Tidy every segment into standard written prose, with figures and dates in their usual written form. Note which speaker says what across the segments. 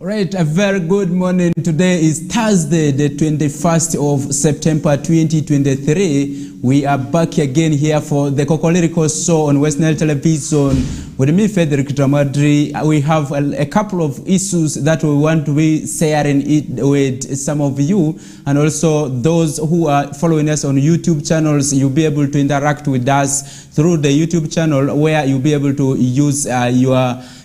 Speaker 1: Right, a very good morning. Today is Thursday, the 21st of September 2023. We are back again here for the KOKOLIRIKO show on Westnile television. With me, Frederick Dramadri, we have a couple of issues that we want to be sharing it with some of you, and also those who are following us on YouTube channels. You'll be able to interact with us through the YouTube channel, where you'll be able to use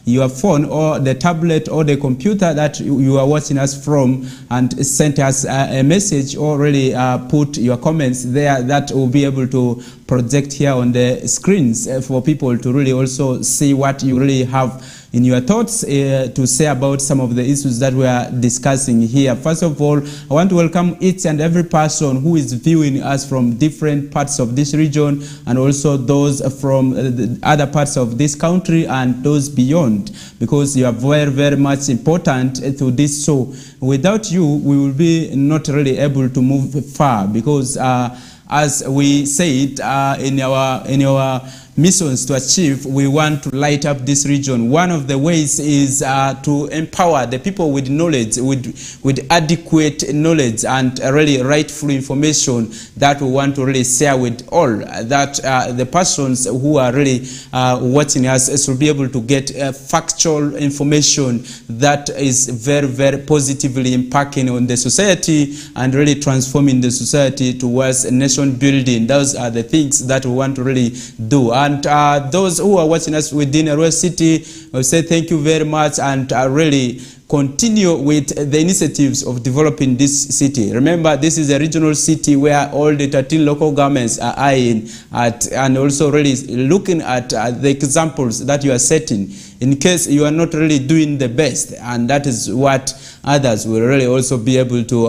Speaker 1: your phone or the tablet or the computer that you are watching us from, and send us a message, or really put your comments there that will be able to project here on the screens for people to really also see what you really have in your thoughts to say about some of the issues that we are discussing here. First of all, I want to welcome each and every person who is viewing us from different parts of this region, and also those from the other parts of this country and those beyond, because you are very, very much important to this show. Without you, we will be not really able to move far, because as we said in our missions to achieve, we want to light up this region. One of the ways is to empower the people with knowledge, with adequate knowledge and really rightful information that we want to really share with all, that the persons who are really watching us should be able to get factual information that is very, very positively impacting on the society and really transforming the society towards nation building. Those are the things that we want to really do. And those who are watching us within Arua City, I say thank you very much, and really continue with the initiatives of developing this city. Remember, this is a regional city where all the 13 local governments are eyeing at, and also really looking at the examples that you are setting in case you are not really doing the best, and that is what others will really also be able to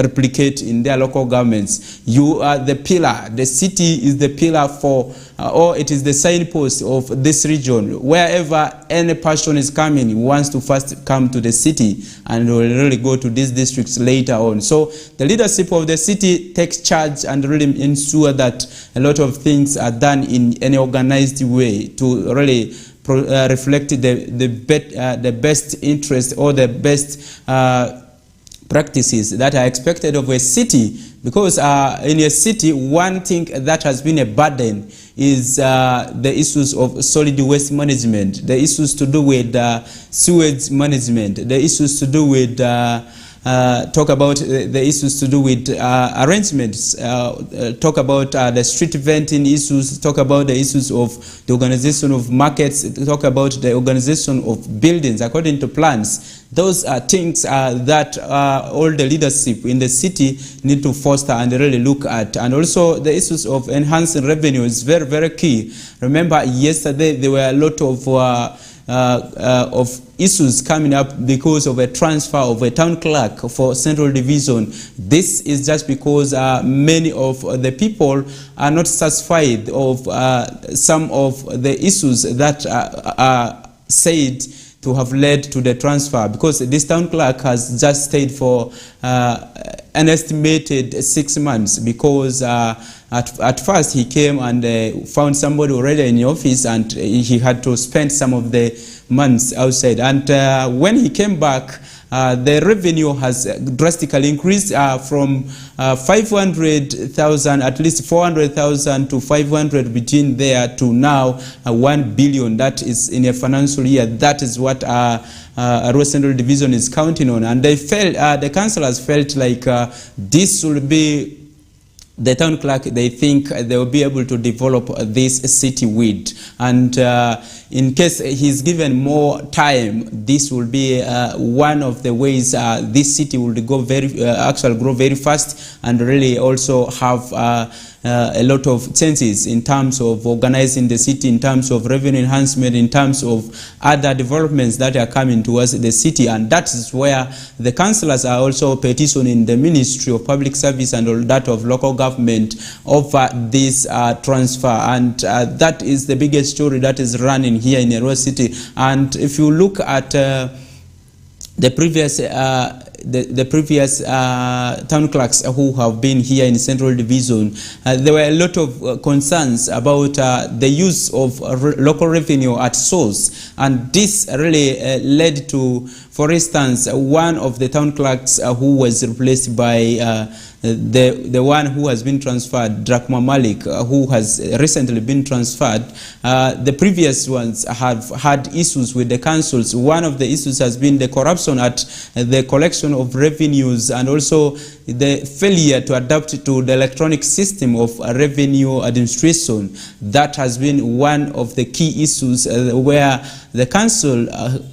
Speaker 1: replicate in their local governments. You are the pillar. The city is the pillar for, or it is the signpost of this region. Wherever any person is coming, he wants to first come to the city, and will really go to these districts later on. So the leadership of the city takes charge and really ensure that a lot of things are done in an organized way to really reflect the best interest or the best practices that are expected of a city. Because in a city, one thing that has been a burden is the issues of solid waste management, the issues to do with sewage management, the issues to do with talk about the issues to do with arrangements, talk about the street venting issues, talk about the issues of the organization of markets, talk about the organization of buildings according to plans. Those are things that all the leadership in the city need to foster and really look at. And also the issues of enhancing revenue is very, very key. Remember, yesterday there were a lot of issues coming up because of a transfer of a town clerk for Central Division. This is just because many of the people are not satisfied of some of the issues that are said to have led to the transfer, because this town clerk has just stayed for an estimated 6 months, because at first he came and found somebody already in the office, and he had to spend some of the months outside. And when he came back, the revenue has drastically increased from 500,000, at least 400,000 to 500 between there, to now 1 billion. That is in a financial year. That is what Arua Central Division is counting on. And they felt, the councillors felt like this will be the town clerk they think they will be able to develop this city with. And in case he's given more time, this will be one of the ways this city will go actually grow very fast, and really also have a lot of chances in terms of organizing the city, in terms of revenue enhancement, in terms of other developments that are coming towards the city. And that is where the councillors are also petitioning the Ministry of Public Service and all that of local government over this transfer. And that is the biggest story that is running here in Arua City. And if you look at the previous the previous town clerks who have been here in Central Division, there were a lot of concerns about the use of local revenue at source, and this really led to, for instance, one of the town clerks who was replaced by the one who has been transferred, Drakma Malik, who has recently been transferred. The previous ones have had issues with the councils. One of the issues has been the corruption at the collection of revenues, and also the failure to adapt to the electronic system of revenue administration. That has been one of the key issues where the council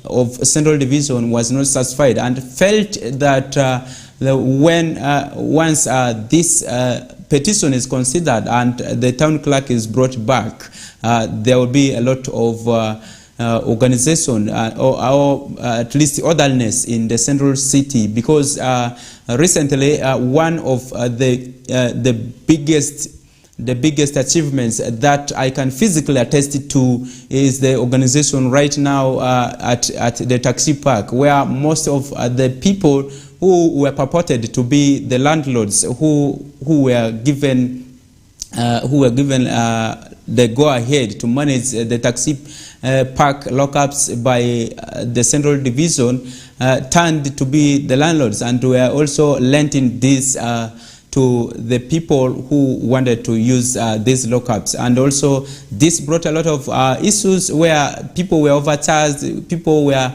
Speaker 1: of Central Division was not satisfied and felt that once this petition is considered and the town clerk is brought back, there will be a lot of organization or at least orderliness in the central city, because recently one of the biggest achievements that I can physically attest to is the organization right now at the taxi park, where most of the people who were purported to be the landlords who were given the go-ahead to manage the taxi park lockups by the Central Division turned to be the landlords, and were also lending this to the people who wanted to use these lockups. And also this brought a lot of issues where people were overcharged, people were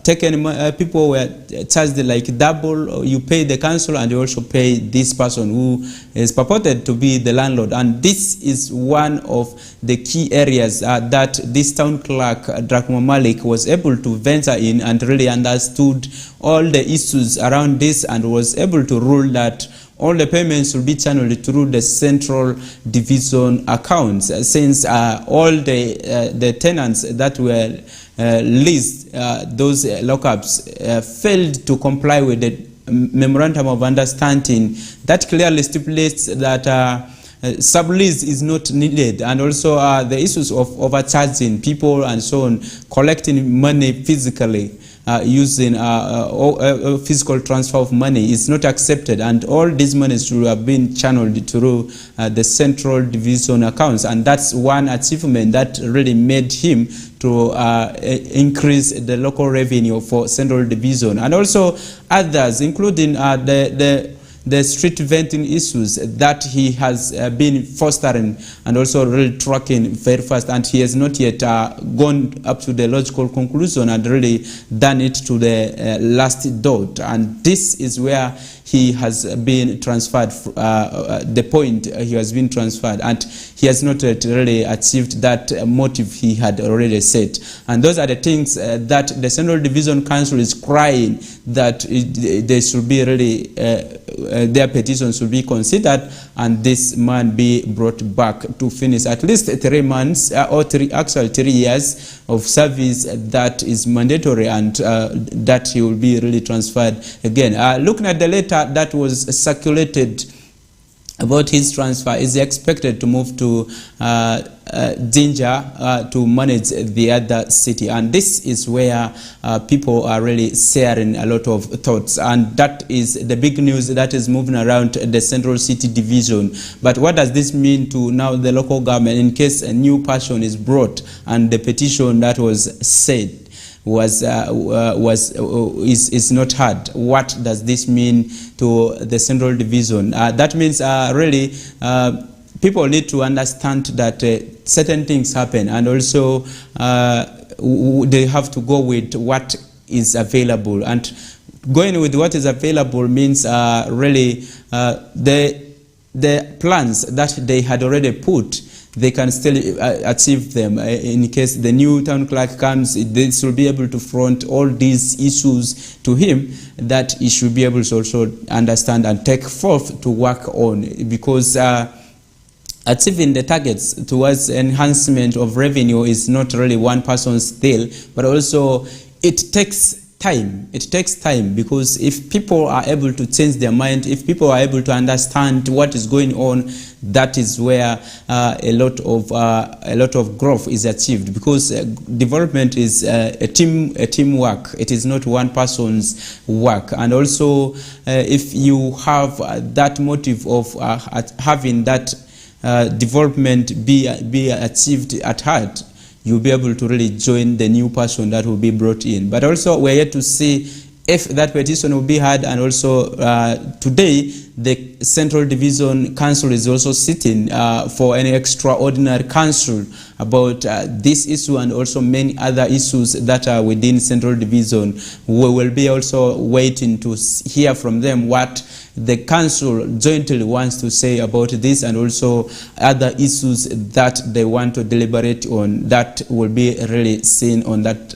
Speaker 1: people were charged like double. You pay the council and you also pay this person who is purported to be the landlord. And this is one of the key areas that this town clerk, Drakma Malik, was able to venture in and really understood all the issues around this, and was able to rule that all the payments will be channeled through the Central Division accounts, since all the tenants that were leased those lockups failed to comply with the memorandum of understanding that clearly stipulates that sublease is not needed, and also the issues of overcharging people and so on, collecting money physically, using physical transfer of money is not accepted, and all these monies should have been channeled through the Central Division accounts. And that's one achievement that really made him to increase the local revenue for Central Division. And also others, including the street venting issues that he has been fostering and also really tracking very fast, and he has not yet gone up to the logical conclusion and really done it to the last dot. And this is where he has been transferred, the point he has been transferred, and he has not really achieved that motive he had already set. And those are the things that the Central Division Council is crying that they should be really, their petitions should be considered, and this man be brought back to finish at least 3 months or 3 years of service that is mandatory, and that he will be really transferred again. Looking at the letter that was circulated about his transfer, is expected to move to Jinja to manage the other city, and this is where people are really sharing a lot of thoughts, and that is the big news that is moving around the Central City Division. But what does this mean to now the local government in case a new person is brought and the petition that was said is not heard? What does this mean to the Central Division? That means really people need to understand that certain things happen, and also they have to go with what is available. And going with what is available means really the plans that they had already put, they can still achieve them. In case the new town clerk comes, they should be able to front all these issues to him that he should be able to also understand and take forth to work on, because achieving the targets towards enhancement of revenue is not really one person's deal, but also it takes time. It takes time, because if people are able to change their mind, if people are able to understand what is going on, that is where a lot of growth is achieved, because development is a teamwork. It is not one person's work. And also if you have that motive of having that development be achieved at heart, you'll be able to really join the new person that will be brought in. But also we're yet to see if that petition will be heard. And also today the Central Division Council is also sitting for an extraordinary council about this issue and also many other issues that are within Central Division. We will be also waiting to hear from them what the council jointly wants to say about this, and also other issues that they want to deliberate on, that will be really seen on that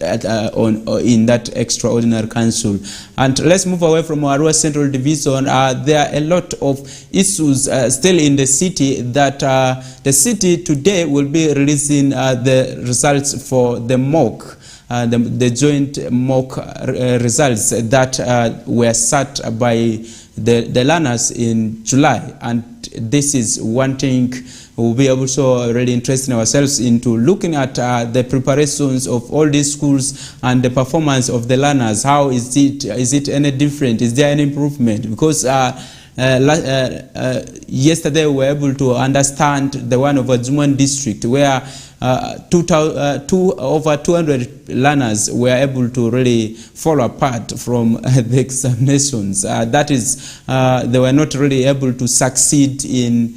Speaker 1: in that extraordinary council. And let's move away from Arua Central Division. There are a lot of issues still in the city that the city today will be releasing the results for the mock. The joint mock results that were set by the learners in July. And this is one thing we'll be also really interesting ourselves into, looking at the preparations of all these schools and the performance of the learners. How is it any different? Is there any improvement? Because yesterday we were able to understand the one of Ajuman district, where over 200 learners were able to really fall apart from the examinations. That is, they were not really able to succeed in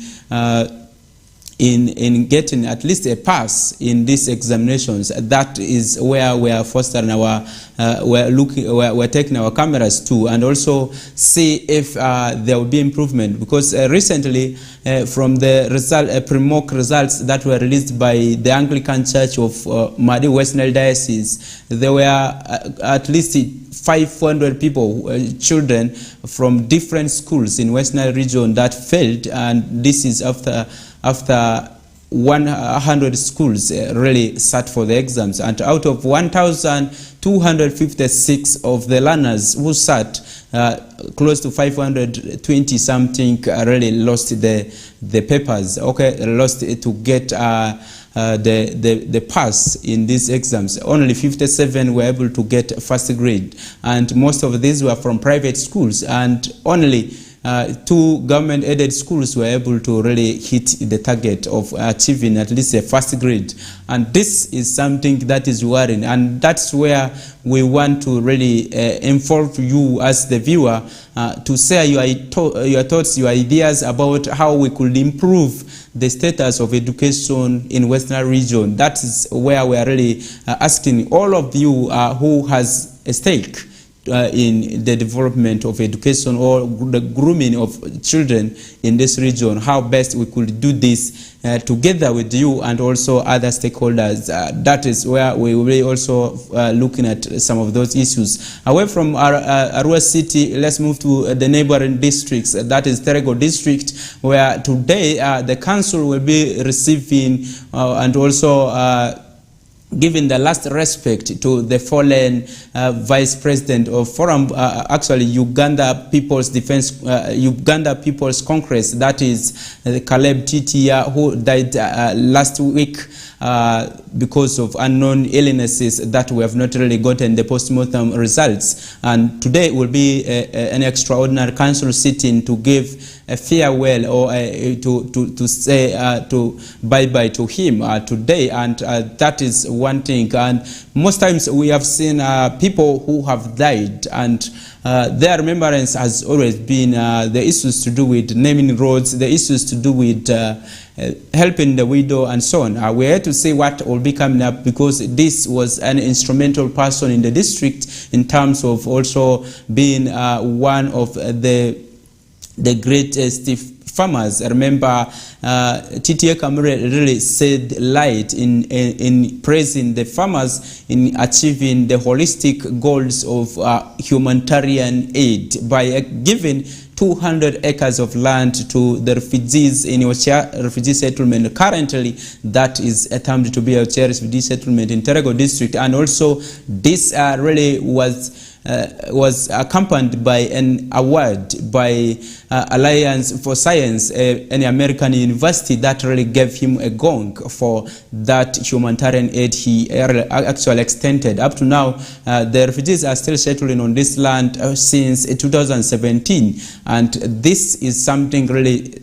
Speaker 1: getting at least a pass in these examinations. That is where we are fostering our, we're taking our cameras to, and also see if there will be improvement. Because recently, from the result, pre-mock results that were released by the Anglican Church of Madi Westnile Diocese, there were at least 500 people, children from different schools in Westnile region that failed, and this is after 100 schools really sat for the exams. And out of 1,256 of the learners who sat, close to 520 something really lost the papers, lost it to get the pass in these exams. Only 57 were able to get first grade, and most of these were from private schools, and only 2 government-aided schools were able to really hit the target of achieving at least a first grade. And this is something that is worrying, and that's where we want to really involve you as the viewer to share your thoughts, your ideas about how we could improve the status of education in Westnile region. That is where we are really asking all of you who has a stake in the development of education or the grooming of children in this region, how best we could do this together with you and also other stakeholders. That is where we will be also looking at some of those issues. Away from Arua City, let's move to the neighboring districts. That is Terego District, where today the council will be receiving and also giving the last respect to the fallen vice president of Forum, actually Uganda People's Defense, Uganda People's Congress, that is Caleb Titia, who died last week because of unknown illnesses that we have not really gotten the postmortem results. And today will be an extraordinary council sitting to give a farewell or to say to bye-bye to him today, and that is one thing. And most times we have seen people who have died, and their remembrance has always been the issues to do with naming roads, the issues to do with helping the widow and so on. We're here to see what will be coming up, because this was an instrumental person in the district in terms of also being one of the greatest farmers. I remember TTA Kamure really said light in praising the farmers in achieving the holistic goals of humanitarian aid by giving 200 acres of land to the refugees in Ocha refugee settlement. Currently, that is termed to be a Ocha refugee settlement in Terego district. And also, this really was was accompanied by an award by Alliance for Science, an American university, that really gave him a gong for that humanitarian aid he actually extended. Up to now, the refugees are still settling on this land since 2017, and this is something really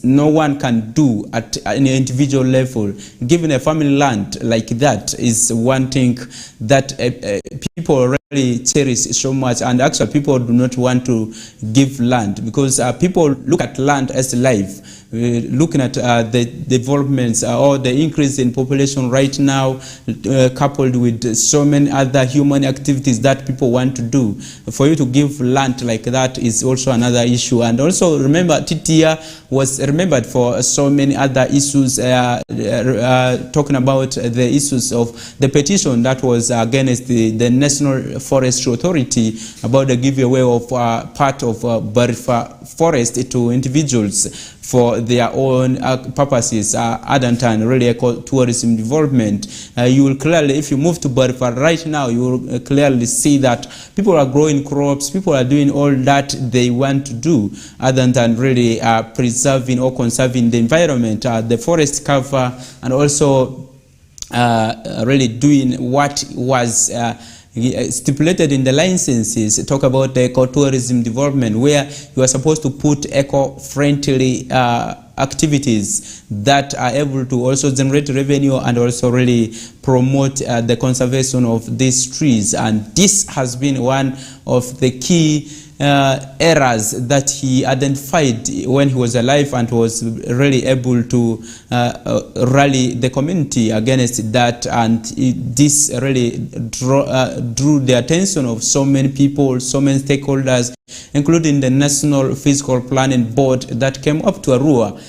Speaker 1: no one can do at an individual level. Given a family land like that is one thing that people really cherish so much, and actually people do not want to give land because people look at land as life. Looking at the developments or the increase in population right now, coupled with so many other human activities that people want to do, for you to give land like that is also another issue. And also remember, Titia was remembered for so many other issues, talking about the issues of the petition that was against the National Forestry Authority about the giveaway of part of Barifa Forest to individuals for their own purposes, other than really eco-tourism development. You will clearly, if you move to Barifa right now, you will clearly see that people are growing crops, people are doing all that they want to do, other than really preserving or conserving the environment, the forest cover, and also really doing what was stipulated in the licenses. Talk about the ecotourism development, where you are supposed to put eco-friendly activities that are able to also generate revenue and also really promote the conservation of these trees. And this has been one of the key errors that he identified when he was alive, and was really able to rally the community against that. And this really drew the attention of so many people, so many stakeholders, including the National Physical Planning Board, that came up to Arua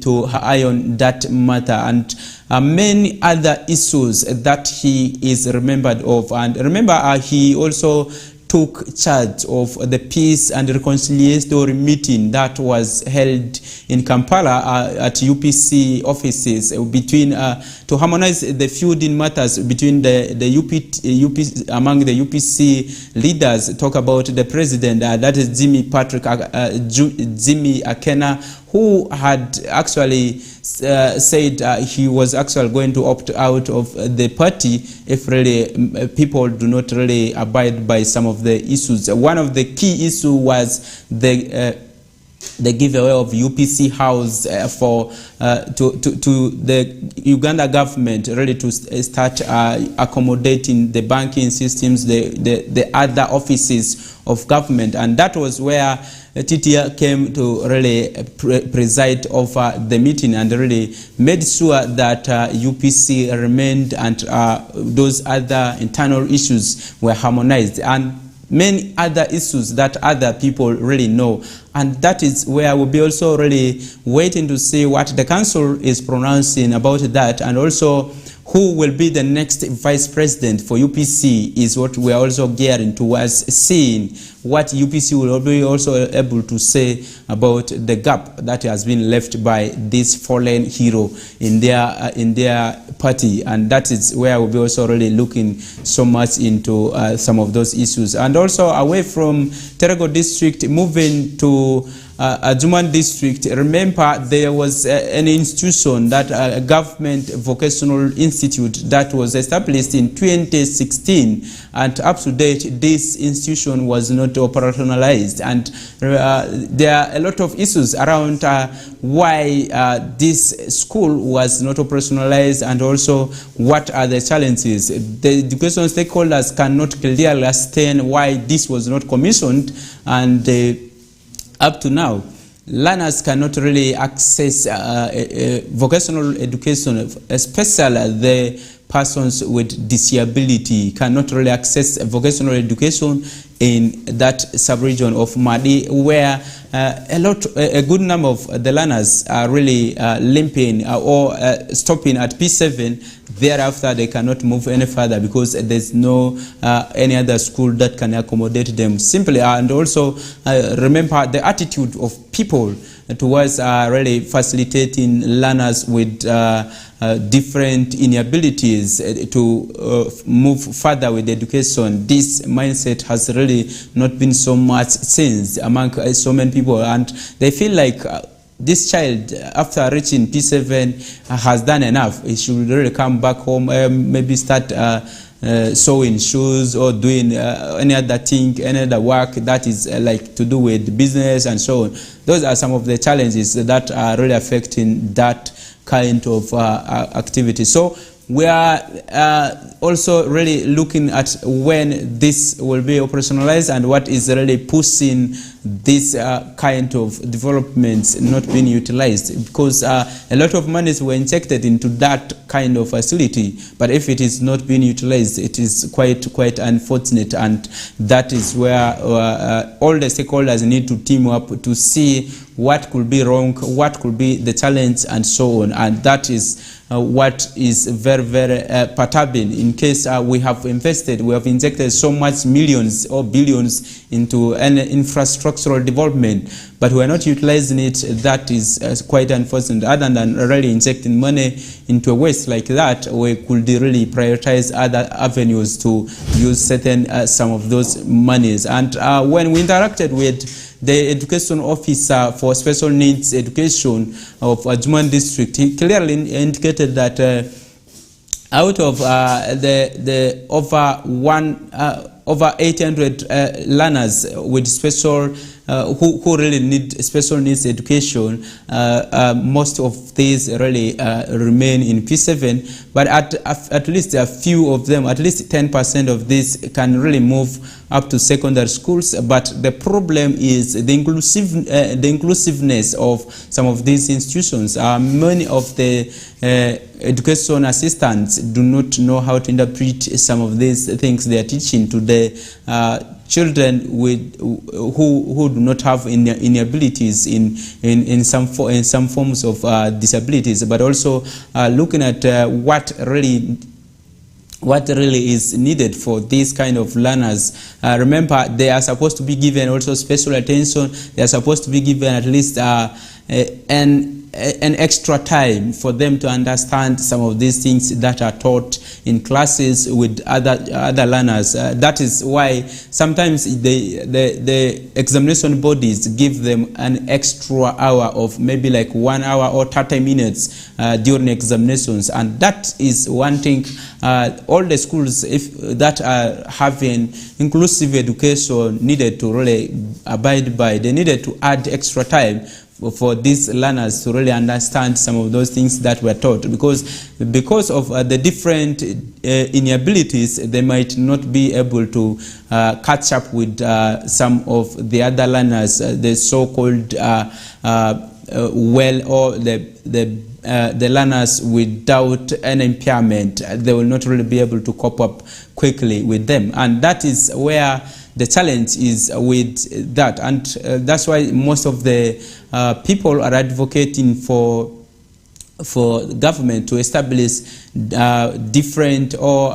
Speaker 1: to eye on that matter, and many other issues that he is remembered of. And remember, he also took charge of the Peace and Reconciliatory meeting that was held in Kampala at UPC offices between to harmonize the feuding matters between among the UPC leaders. Talk about the president, that is Jimmy Akena, who had actually said he was actually going to opt out of the party if really people do not really abide by some of the issues. One of the key issues was the giveaway of UPC house for to the Uganda government, really to start accommodating the banking systems, the other offices of government. And that was where Titia came to really preside over the meeting and really made sure that UPC remained and those other internal issues were harmonized, and many other issues that other people really know. And that is where we'll be also really waiting to see what the council is pronouncing about that, and also who will be the next vice president for UPC is what we are also gearing towards seeing, what UPC will be also able to say about the gap that has been left by this fallen hero in their party. And that is where we'll be also really looking so much into some of those issues. And also away from Terego district, moving to Ajuman district, remember there was an institution, that a government vocational institute that was established in 2016, and up to date this institution was not operationalized. And there are a lot of issues around why this school was not operationalized, and also what are the challenges. The education stakeholders cannot clearly understand why this was not commissioned, and up to now, learners cannot really access vocational education, especially the persons with disability cannot really access vocational education in that sub-region of Madi, where a good number of the learners are really limping or stopping at P7. Thereafter, they cannot move any further because there's no any other school that can accommodate them simply. And also remember the attitude of people towards really facilitating learners with different inabilities to move further with education. This mindset has really not been so much since among so many people, and they feel like this child, after reaching P7, has done enough. He should really come back home, maybe start sewing shoes or doing any other thing, any other work that is like to do with business and so on. Those are some of the challenges that are really affecting that kind of activity. So we are also really looking at when this will be operationalized and what is really pushing this kind of developments not being utilized, because a lot of monies were injected into that kind of facility, but if it is not being utilized, it is quite unfortunate, and that is where all the stakeholders need to team up to see what could be wrong, what could be the challenge, and so on. And that is what is very, very perturbing. In case we have injected so much millions or billions into an infrastructural development, but we are not utilizing it. That is quite unfortunate. Other than really injecting money into a waste like that, we could really prioritize other avenues to use certain some of those monies. And when we interacted with the education officer for special needs education of Ajuman district, he clearly indicated that out of the over 800 learners with special who really need special needs education, most of these really remain in P7, but at least a few of them, at least 10% of this can really move up to secondary schools. But the problem is the inclusiveness of some of these institutions. Many of the education assistants do not know how to interpret some of these things they are teaching to the children with who do not have inabilities in some forms of disabilities, but also looking at what really is needed for these kind of learners. Remember, they are supposed to be given also special attention. They are supposed to be given at least an extra time for them to understand some of these things that are taught in classes with other learners. That is why sometimes the examination bodies give them an extra hour of maybe like 1 hour or 30 minutes during examinations, and that is one thing all the schools that are having inclusive education needed to really abide by. They needed to add extra time for these learners to really understand some of those things that were taught, because of the different inabilities, they might not be able to catch up with some of the other learners, the so-called or the learners without an impairment. They will not really be able to cope up quickly with them, and that is where the challenge is with that. And that's why most of the people are advocating for government to establish different or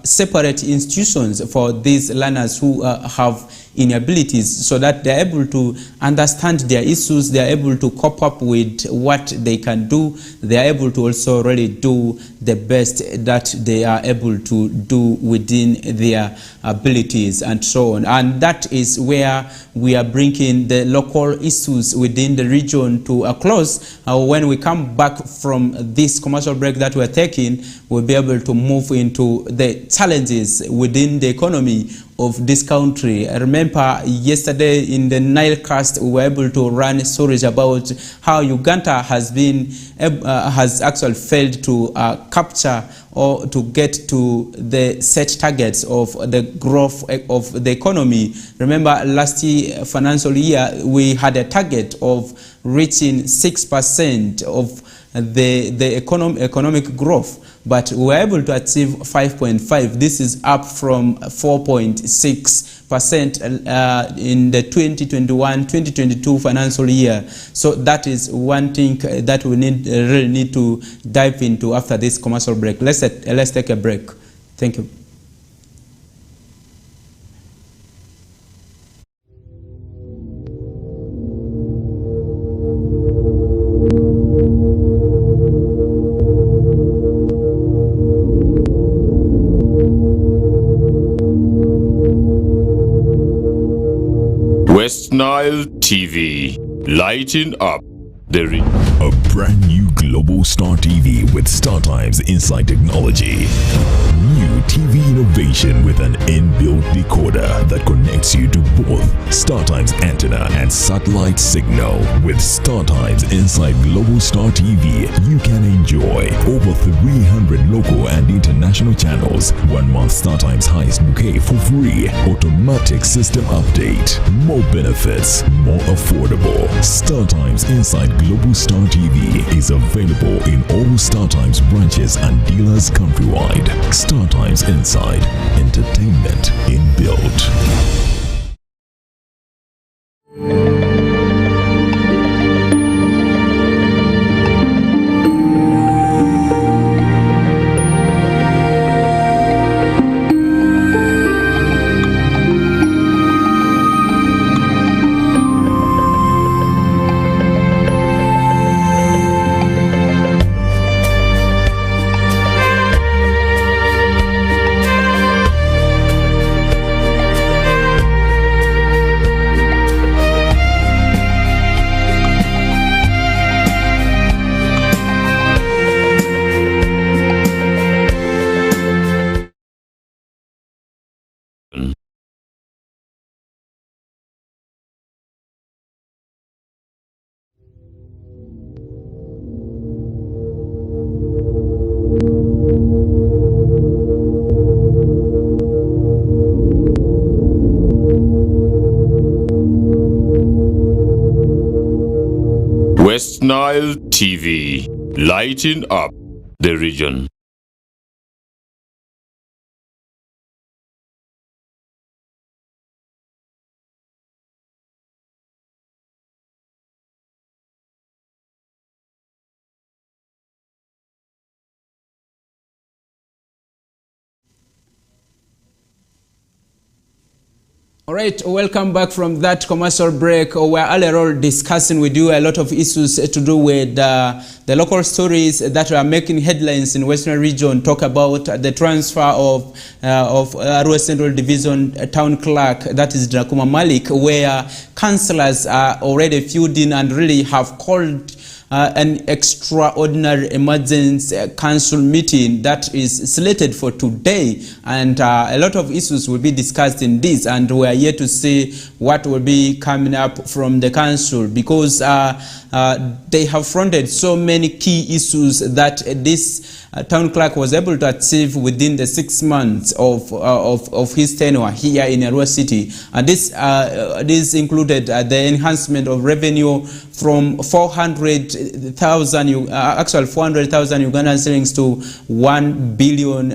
Speaker 1: separate institutions for these learners who have inabilities, so that they're able to understand their issues, they're able to cope up with what they can do, they're able to also really do the best that they are able to do within their abilities and so on. And that is where we are bringing the local issues within the region to a close. When we come back from this commercial break that we're taking, we'll be able to move into the challenges within the economy of this country. I remember yesterday in the Nile cast, we were able to run stories about how Uganda has actually failed to capture or to get to the set targets of the growth of the economy. Remember, last financial year, we had a target of reaching 6% of the economic growth, but we were able to achieve 5.5. This is up from 4.6% in the 2021-2022 financial year. So that is one thing that we really need to dive into after this commercial break. Let's take a break. Thank you.
Speaker 2: Westnile TV, lighting up the region.
Speaker 3: A brand new Global Star TV with StarTimes Inside Technology. New TV innovation with an inbuilt decoder that connects you to both StarTimes antenna and satellite signal. With StarTimes Inside Global Star TV, you can enjoy over 300 local and international channels, 1 month StarTimes highest bouquet for free, automatic system update, more benefits, more affordable. StarTimes Inside Global Star TV is available in all StarTimes branches and dealers countrywide. StarTimes Inside, entertainment inbuilt.
Speaker 2: Westnile TV, lighting up the region.
Speaker 1: All right, welcome back from that commercial break. We're all discussing with you a lot of issues to do with the local stories that are making headlines in Western region. Talk about the transfer of Arua Central Division town clerk, that is Drakuma Malik, where councillors are already fielding and really have called an extraordinary emergency council meeting that is slated for today, and a lot of issues will be discussed in this, and we are here to see what will be coming up from the council, because they have fronted so many key issues that this town clerk was able to achieve within the 6 months of his tenure here in Arua City. And this included the enhancement of revenue from 400,000 Ugandan shillings to 1 billion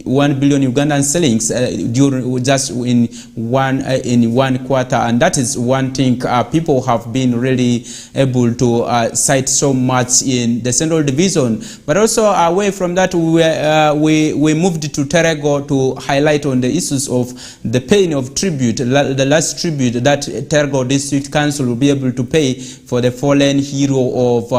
Speaker 1: Ugandan shillings during just in one quarter. And that is one thing people have been really able to cite so much in the Central Division. But also away from that, we moved to Terego to highlight on the issues of the paying of tribute, the last tribute that Terego District Council will be able to pay for the fallen hero of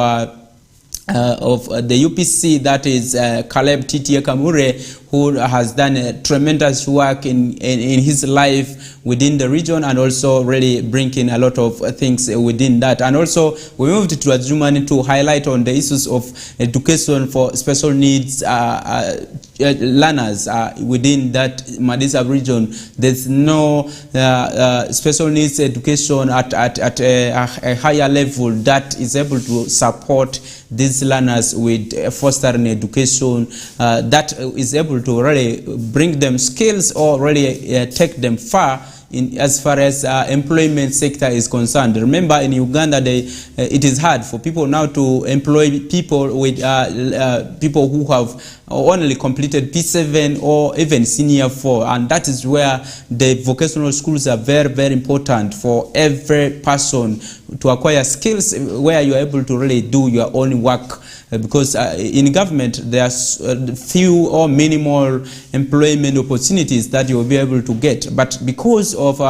Speaker 1: the UPC, that is Caleb Titie Kamure, who has done tremendous work in his life within the region, and also really bringing a lot of things within that. And also we moved to Adjumani to highlight on the issues of education for special needs learners within that Madisa region. There's no special needs education at a higher level that is able to support these learners with fostering education that is able to really bring them skills or really take them far in as far as employment sector is concerned. Remember, in Uganda, it is hard for people now to employ people with people who have only completed P7 or even senior 4, and that is where the vocational schools are very, very important for every person to acquire skills where you are able to really do your own work. Because in government there are few or minimal employment opportunities that you will be able to get, but because of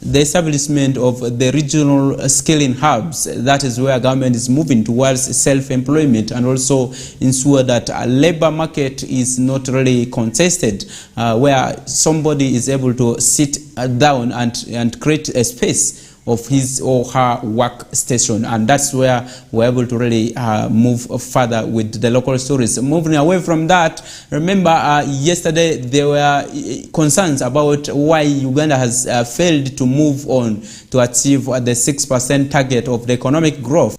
Speaker 1: the establishment of the regional skilling hubs. That is where government is moving towards self-employment, and also ensure that a labor market is not really contested, where somebody is able to sit down and create a space of his or her workstation, and that's where we're able to really move further with the local stories. Moving away from that, remember yesterday there were concerns about why Uganda has failed to move on to achieve the 6% target of the economic growth.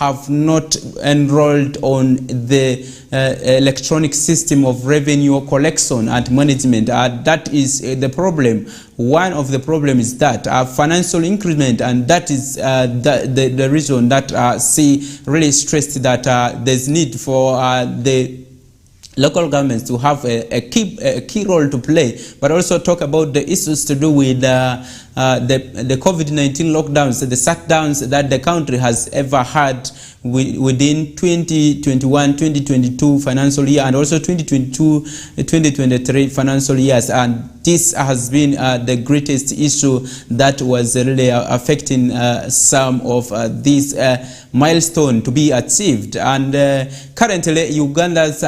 Speaker 1: Have not enrolled on the electronic system of revenue collection and management. That is the problem. One of the problems is that financial increment, and that is the reason that really stressed that there's need for the local governments to have a key role to play, but also talk about the issues to do with the COVID-19 lockdowns, the shutdowns that the country has ever had within 2021-2022 financial year, and also 2022-2023 financial years. And this has been the greatest issue that was really affecting some of these milestones to be achieved. And currently Uganda's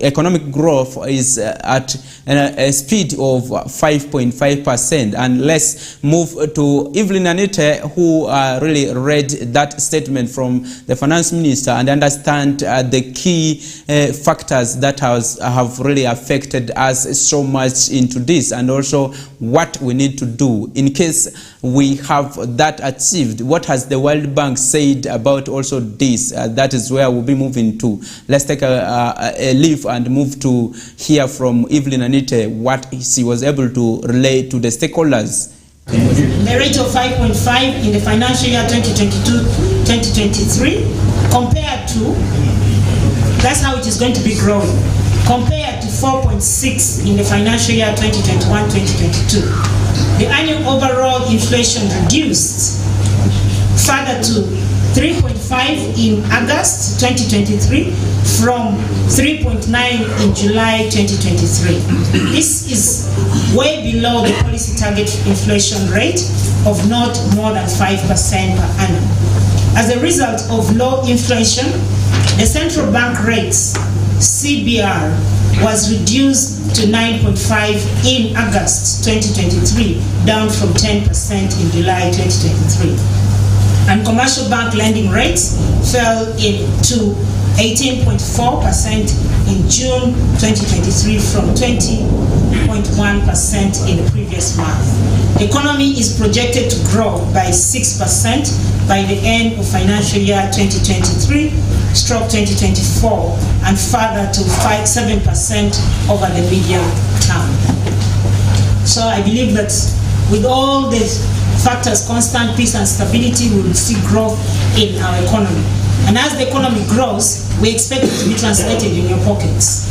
Speaker 1: economic growth is at a speed of 5.5%. And let's move to Evelyn Anite, who really read that statement from the finance minister and understand the key factors that have really affected us so much into this, and also what we need to do in case we have that achieved. What has the World Bank said about also this? That is where we'll be moving to. Let's take a leave and move to hear from Evelyn Anite what she was able to relay to the stakeholders.
Speaker 4: The rate of 5.5 in the financial year 2022-2023 compared to, that's how it is going to be growing, compared to 4.6 in the financial year 2021-2022. The annual overall inflation reduced further to 3.5 in August 2023 from 3.9 in July 2023. This is way below the policy target inflation rate of not more than 5% per annum. As a result of low inflation, the central bank rates, CBR, was reduced to 9.5 in August 2023, down from 10% in July 2023. And commercial bank lending rates fell to 18.4% in June 2023 from 20.1% in the previous month. The economy is projected to grow by 6% by the end of financial year 2023/2024 and further to 7% over the medium term. So I believe that with all these factors, constant peace and stability, we will see growth in our economy. And as the economy grows, we expect it to be translated in your pockets.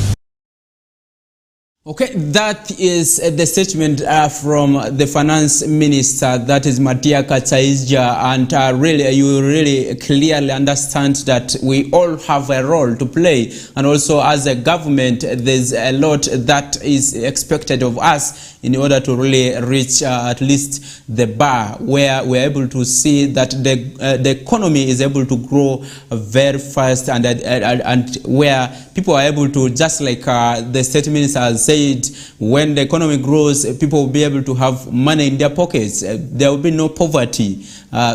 Speaker 1: Okay, that is the statement from the finance minister, that is Matia Katsaizja, and really, you really clearly understand that we all have a role to play, and also as a government, there's a lot that is expected of us in order to really reach at least the bar where we're able to see that the economy is able to grow very fast, and where people are able to, just like the state minister has said, when the economy grows, people will be able to have money in their pockets. There will be no poverty.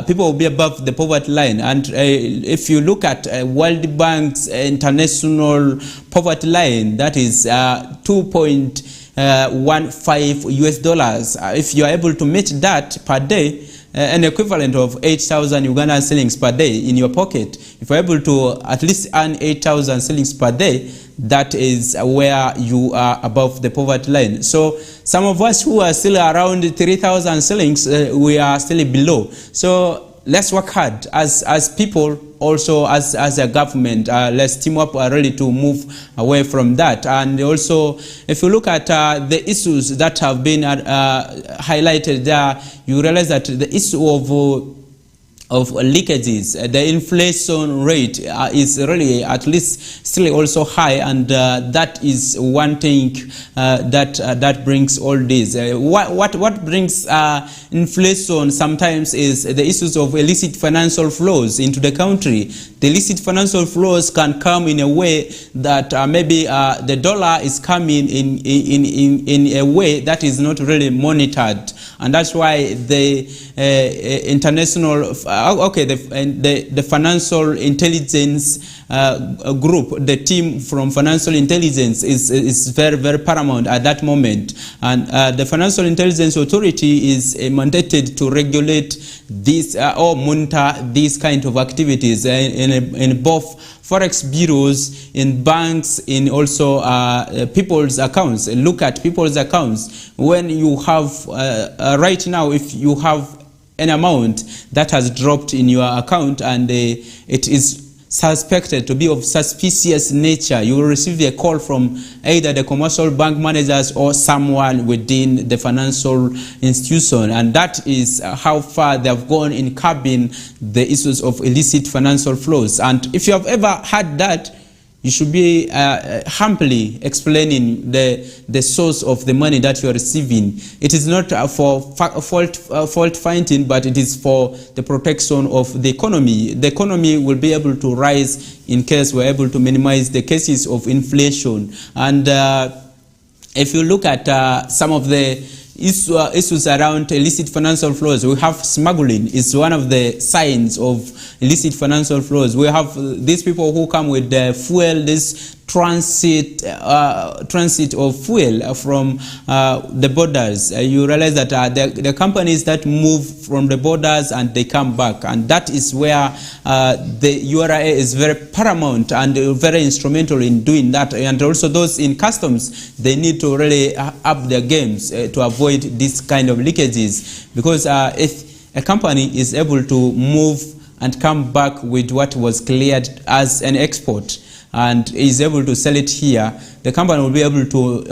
Speaker 1: People will be above the poverty line. And if you look at World Bank's international poverty line, that is 2.15 US dollars. If you are able to meet that per day, an equivalent of 8,000 Ugandan shillings per day in your pocket, if you're able to at least earn 8,000 shillings per day, that is where you are above the poverty line. So some of us who are still around 3,000 shillings, we are still below. So let's work hard as people, also as a government. Let's team up really to move away from that. And also, if you look at the issues that have been highlighted there, you realize that the issue of leakages, the inflation rate is really at least still also high, and that is one thing that brings all this. What brings inflation sometimes is the issues of illicit financial flows into the country. The illicit financial flows can come in a way that maybe the dollar is coming in a way that is not really monitored, and that's why the international the financial intelligence group, the team from financial intelligence is very, very paramount at that moment. And the Financial Intelligence Authority is mandated to regulate this or monitor these kind of activities in both forex bureaus, in banks, in also people's accounts. Look at people's accounts. When you have right now, if you have an amount that has dropped in your account and it is suspected to be of suspicious nature, you will receive a call from either the commercial bank managers or someone within the financial institution, and that is how far they have gone in curbing the issues of illicit financial flows. And if you have ever had that, you should be humbly explaining the source of the money that you are receiving. It is not for fault finding, but it is for the protection of the economy. The economy will be able to rise in case we're able to minimize the cases of inflation. And if you look at some of the issues around illicit financial flows, we have smuggling. It's one of the signs of illicit financial flows. We have these people who come with the fuel, this transit of fuel from the borders. You realize that the companies that move from the borders and they come back, and that is where the URA is very paramount and very instrumental in doing that. And also those in customs, they need to really up their games to avoid this kind of leakages, because if a company is able to move and come back with what was cleared as an export and is able to sell it here, the company will be able to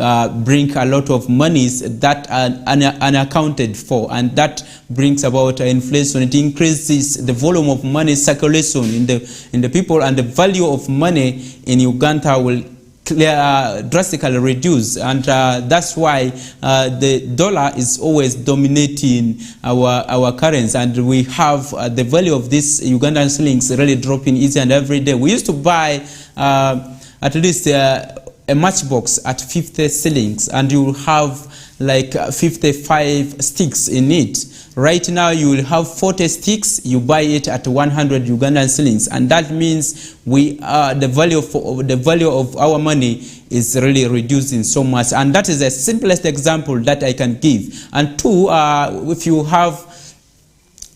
Speaker 1: bring a lot of monies that are unaccounted for, and that brings about inflation. It increases the volume of money circulation in the people, and the value of money in Uganda will drastically reduce, and that's why the dollar is always dominating our currency, and we have the value of this Ugandan shillings really dropping each and every day. We used to buy at least a matchbox at 50 shillings, and you will have like 55 sticks in it. Right now you will have 40 sticks, you buy it at 100 Ugandan shillings, and that means the value of our money is really reducing so much. And that is the simplest example that I can give. And two, if you have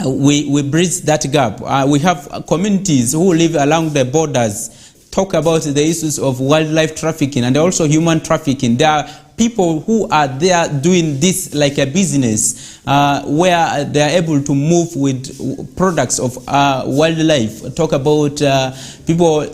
Speaker 1: we bridge that gap. We have communities who live along the borders talk about the issues of wildlife trafficking and also human trafficking. There are people who are there doing this like a business, where they are able to move with products of wildlife. Talk about people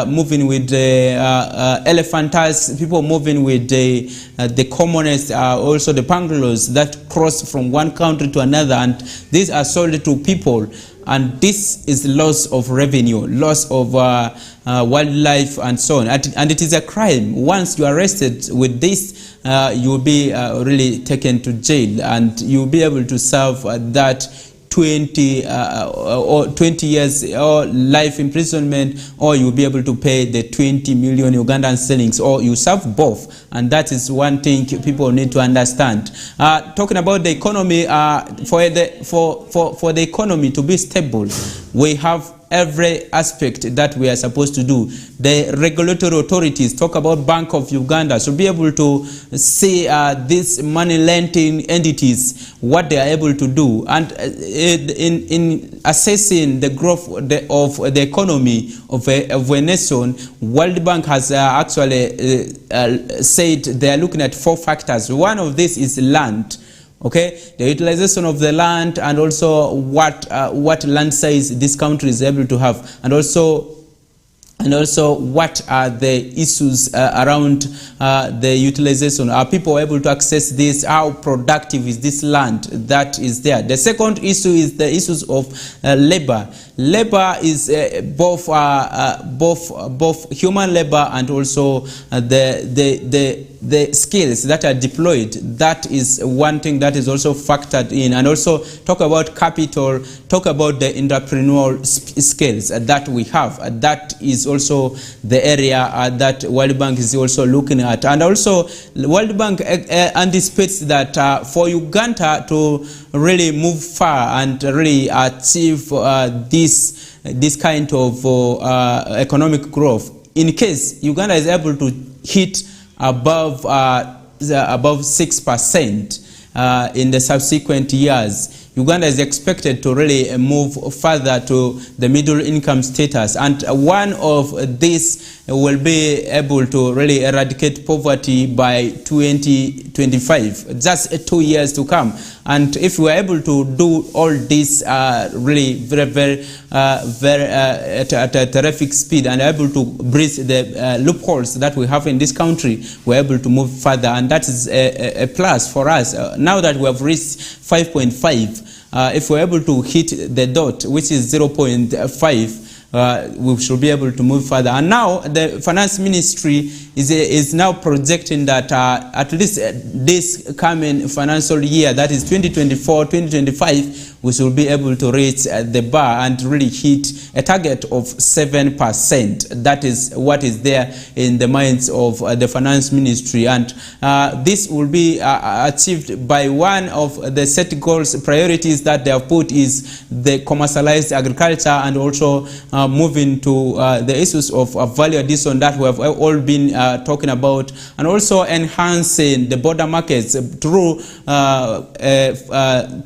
Speaker 1: moving with elephant tusks, people moving with the commonest, also the pangolins that cross from one country to another, and these are sold to people. And this is loss of revenue, loss of wildlife and so on. And it is a crime. Once you are arrested with this, you will be really taken to jail, and you will be able to serve that 20 or 20 years or life imprisonment, or you'll be able to pay the 20 million Ugandan shillings, or you serve both. And that is one thing people need to understand. Talking about the economy, for the economy to be stable, we have every aspect that we are supposed to do. The regulatory authorities, talk about Bank of Uganda, should be able to see these money lending entities, what they are able to do. And in assessing the growth of the economy of a nation, World Bank has actually said they are looking at 4 factors. One of this is land. Okay, the utilization of the land, and also what land size this country is able to have, and also what are the issues around the utilization. Are people able to access this? How productive is this land that is there? The second issue is the issues of labor. Labor is both human labor and also the skills that are deployed. That is one thing that is also factored in. And also talk about capital, talk about the entrepreneurial skills that we have. That is also the area that World Bank is also looking at. And also World Bank anticipates that for Uganda to really move far and really achieve this kind of economic growth, in case Uganda is able to hit above 6% in the subsequent years, Uganda is expected to really move further to the middle income status. And one of these will be able to really eradicate poverty by 2025, just 2 years to come. And if we are able to do all this really very at a terrific speed, and able to bridge the loopholes that we have in this country, we're able to move further. And that is a plus for us. Now that we have reached 5.5, if we're able to hit the dot, which is 0.5, we should be able to move further. And now the finance ministry is now projecting that at least this coming financial year, that is 2024-2025, we should be able to reach the bar and really hit a target of 7%. That is what is there in the minds of the finance ministry. And this will be achieved by one of the set goals, priorities that they have put is the commercialized agriculture, and also moving to the issues of value addition that we have all been talking about, and also enhancing the border markets through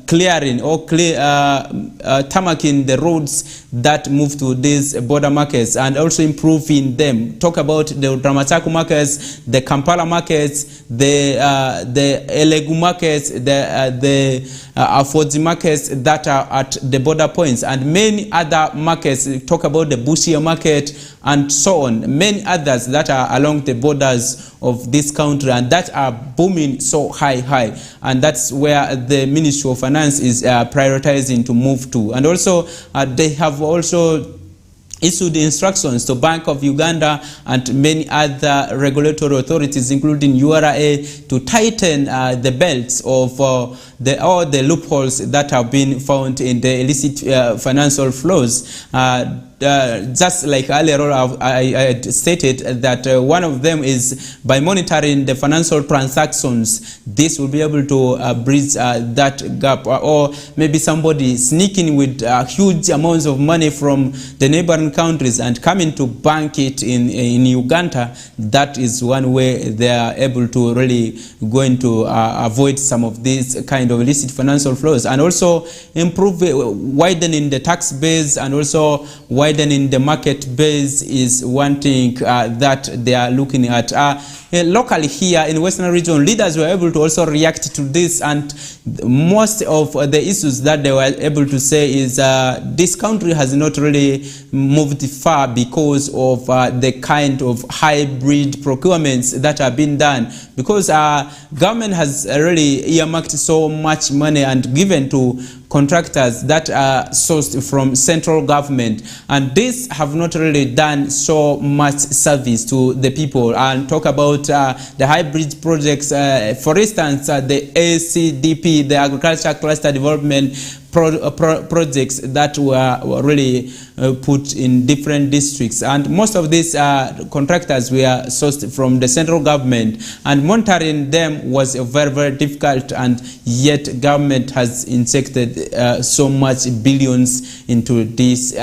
Speaker 1: clearing or tarmacking the roads that move to these border markets, and also improving them. Talk about the Dramataku markets, the Kampala markets, the Elegu markets, the Afodzi markets that are at the border points, and many other markets. Talk about the Busia market and so on, many others that are along the borders of this country, and that are booming so high, and that's where the Ministry of Finance is prioritizing to move to. And also they have also issued instructions to Bank of Uganda and many other regulatory authorities, including URA, to tighten the belts of all the loopholes that have been found in the illicit financial flows. Just like earlier on, I stated that one of them is by monitoring the financial transactions. This will be able to bridge that gap, or maybe somebody sneaking with huge amounts of money from the neighboring countries and coming to bank it in Uganda. That is one way they are able to really going to avoid some of these kind of illicit financial flows, and also improve widening the tax base, and also widening the market base is one thing that they are looking at. locally here in Western region, leaders were able to also react to this, and most of the issues that they were able to say is this country has not really moved far because of the kind of hybrid procurements that have been done, because government has really earmarked so much money and given to contractors that are sourced from central government, and these have not really done so much service to the people. And talk about the hybrid projects, for instance, the ACDP, the Agriculture Cluster Development projects that were really put in different districts, and most of these contractors were sourced from the central government, and monitoring them was very, very difficult, and yet government has injected so much billions into this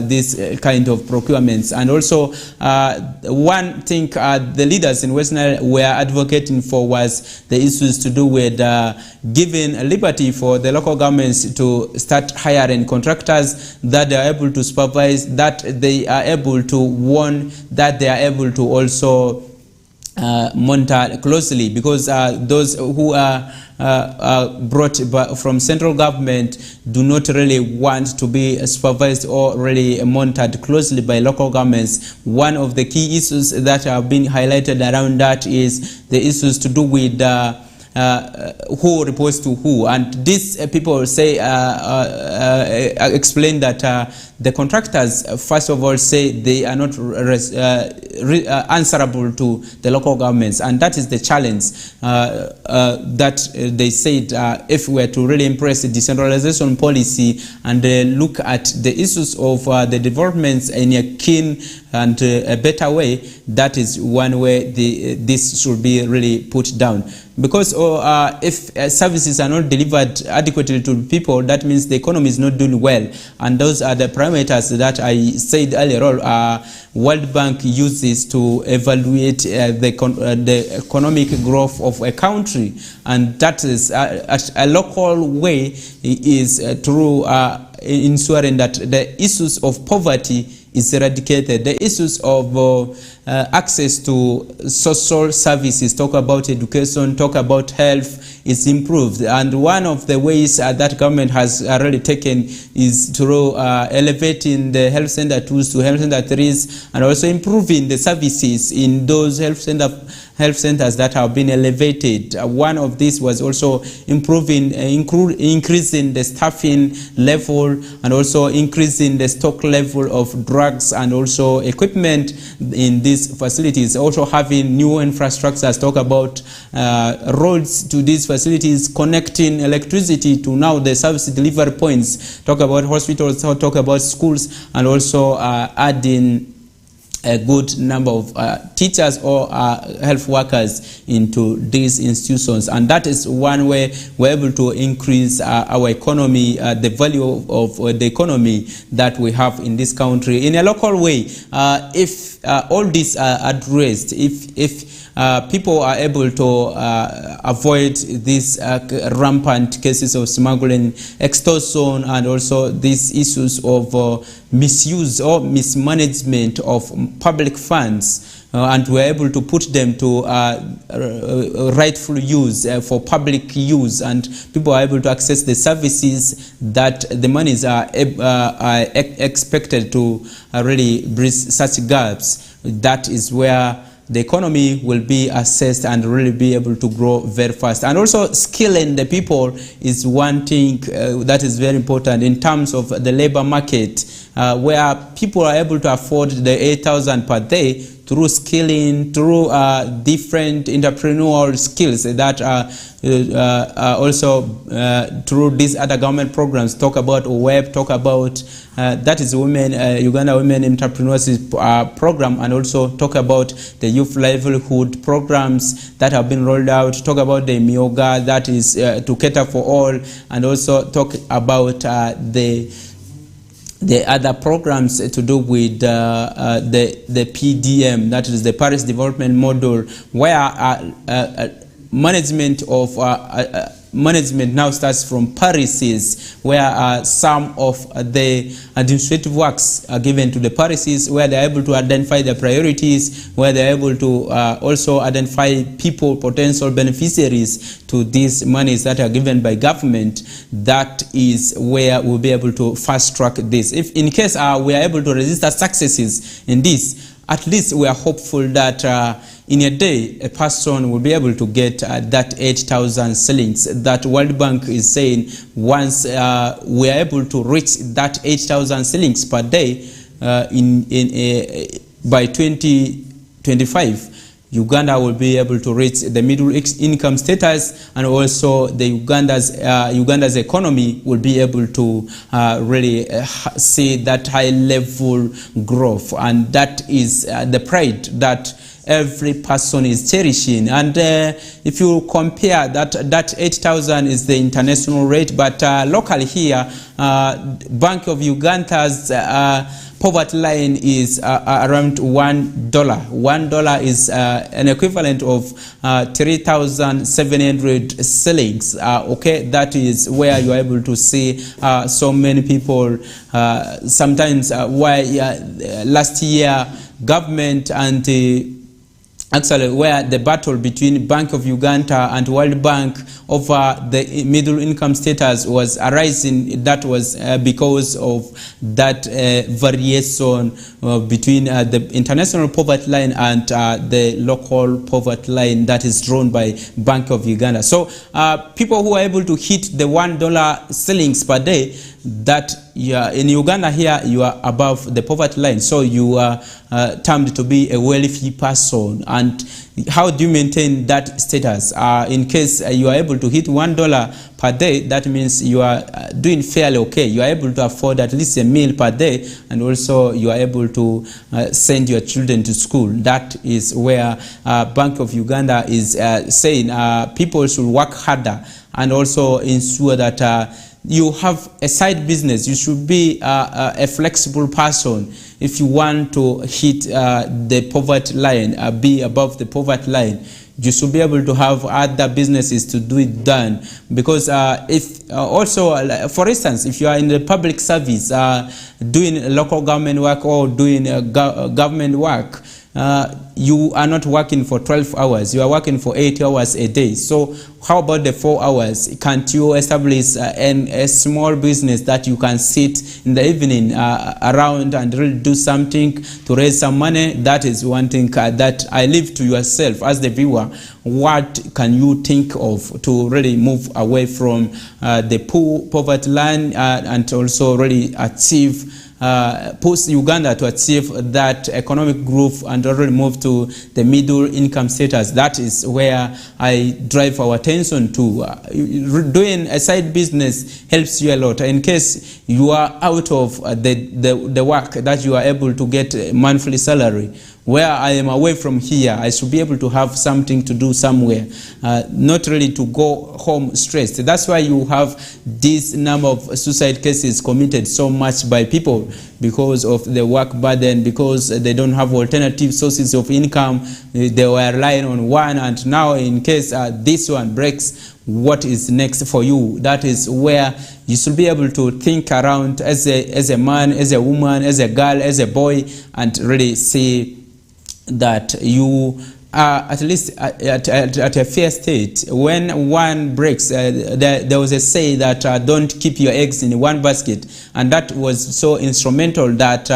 Speaker 1: this kind of procurements. And also one thing the leaders in Westnile were advocating for was the issues to do with giving liberty for the local governments to start hiring contractors that they are able to supervise, that they are able to warn, that they are able to also monitor closely, because those who are brought from central government do not really want to be supervised or really monitored closely by local governments. One of the key issues that have been highlighted around that is the issues to do with who reports to who, and these people say explain that the contractors first of all say they are not answerable to the local governments, and that is the challenge that they said if we were to really embrace the decentralization policy and look at the issues of the developments in a keen and a better way, that is one way this should be really put down. Because if services are not delivered adequately to people, that means the economy is not doing well, and those are the parameters that I said earlier on. World Bank uses to evaluate the economic growth of a country, and that is a local way is through ensuring that the issues of poverty is eradicated, the issues of access to social services, talk about education, talk about health, is improved. And one of the ways that government has already taken is through elevating the health center 2s to health center 3s, and also improving the services in those health centers that have been elevated. One of these was also improving, increasing the staffing level, and also increasing the stock level of drugs and also equipment in these facilities. Also having new infrastructures, talk about roads to these facilities, connecting electricity to now the service delivery points, talk about hospitals, talk about schools, and also adding a good number of teachers or health workers into these institutions. And that is one way we're able to increase our economy, the value of the economy that we have in this country in a local way. If all these are addressed, if people are able to avoid these rampant cases of smuggling, extortion, and also these issues of misuse or mismanagement of public funds, and we're able to put them to rightful use for public use, and people are able to access the services that the monies are expected to really bridge such gaps. That is where the economy will be assessed and really be able to grow very fast. And also skilling the people is one thing that is very important in terms of the labor market, where people are able to afford the 8,000 per day through skilling, through different entrepreneurial skills that are also through these other government programs. Talk about web, talk about that is women, Uganda Women Entrepreneurs program, and also talk about the youth livelihood programs that have been rolled out. Talk about the Mioga, that is to cater for all, and also talk about the other programs to do with the PDM, that is the Paris Development Model, where management of management now starts from parishes, where some of the administrative works are given to the parishes, where they're able to identify the priorities, where they're able to also identify people, potential beneficiaries to these monies that are given by government. That is where we'll be able to fast track this. If in case we are able to register successes in this, at least we are hopeful that in a day, a person will be able to get that 8,000 shillings that World Bank is saying. Once we are able to reach that 8,000 shillings per day by 2025, Uganda will be able to reach the middle income status, and also the Uganda's economy will be able to really see that high level growth, and that is the pride that every person is cherishing. And if you compare that 8,000 is the international rate, but locally here, Bank of Uganda's poverty line is around $1. $1 is an equivalent of 3,700 shillings. Okay, that is where you are able to see so many people. Sometimes why last year government and actually where the battle between Bank of Uganda and World Bank over the middle income status was arising, that was because of that variation between the international poverty line and the local poverty line that is drawn by Bank of Uganda. So people who are able to hit the $1 shillings per day, that in Uganda here you are above the poverty line, so you are termed to be a wealthy person. And how do you maintain that status? In case you are able to hit $1 per day, that means you are doing fairly okay. You are able to afford at least a meal per day, and also you are able to send your children to school. That is where Bank of Uganda is saying people should work harder and also ensure that you have a side business. You should be a flexible person if you want to hit the poverty line, be above the poverty line. You should be able to have other businesses to do it done, because if also, for instance, if you are in the public service, doing local government work or doing government work, you are not working for 12 hours, you are working for 8 hours a day. So how about the 4 hours? Can't you establish a small business that you can sit in the evening around and really do something to raise some money? That is one thing that I leave to yourself as the viewer. What can you think of to really move away from the poverty line and also really achieve push Uganda to achieve that economic growth and already move to the middle income status? That is where I drive our attention to. Doing a side business helps you a lot. In case you are out of the work that you are able to get a monthly salary, where I am away from here, I should be able to have something to do somewhere, not really to go home stressed. That's why you have this number of suicide cases committed so much by people, because of the work burden, because they don't have alternative sources of income. They were relying on one, and now in case this one breaks, what is next for you? That is where you should be able to think around as a man, as a woman, as a girl, as a boy, and really see that you are at least at a fair state. When one breaks, there was a say that don't keep your eggs in one basket, and that was so instrumental that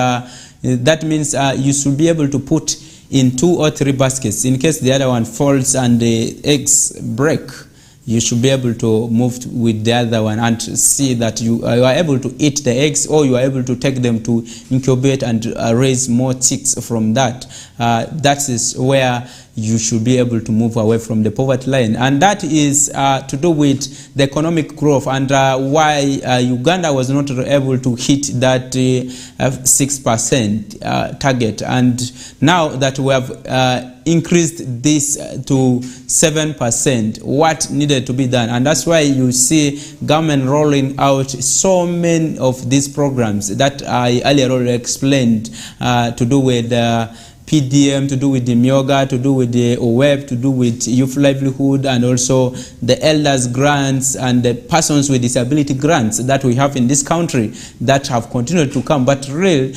Speaker 1: that means you should be able to put in 2 or 3 baskets in case the other one falls and the eggs break. You should be able to move with the other one and see that you are able to eat the eggs, or you are able to take them to incubate and raise more chicks from that. That is where you should be able to move away from the poverty line. And that is to do with the economic growth, and why Uganda was not able to hit that 6% target. And now that we have increased this to 7%, what needed to be done? And that's why you see government rolling out so many of these programs that I earlier already explained, to do with PDM, to do with the Myoga, to do with the OWEB, to do with youth livelihood, and also the elders grants and the persons with disability grants that we have in this country that have continued to come. But really,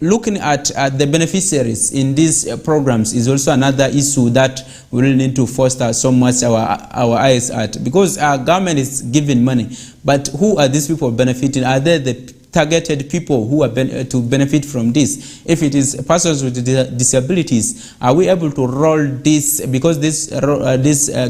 Speaker 1: looking at the beneficiaries in these programs is also another issue that we really need to foster so much our eyes at, because our government is giving money, but who are these people benefiting? Are they the targeted people who are to benefit from this? If it is persons with disabilities, are we able to roll this, because these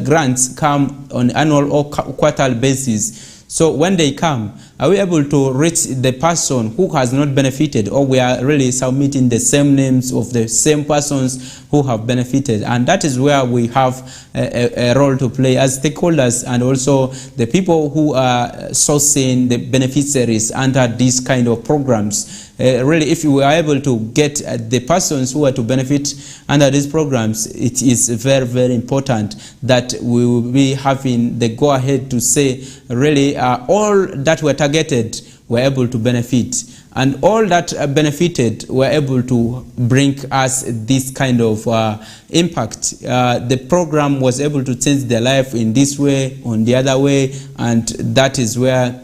Speaker 1: grants come on annual or quarterly basis? So when they come, are we able to reach the person who has not benefited, or we are really submitting the same names of the same persons who have benefited? And that is where we have a role to play as stakeholders, and also the people who are sourcing the beneficiaries under these kind of programs. Really, if we are able to get the persons who are to benefit under these programs, it is very, very important that we will be having the go-ahead to say, really, all that were targeted were able to benefit, and all that benefited were able to bring us this kind of impact. The program was able to change their life in this way, on the other way, and that is where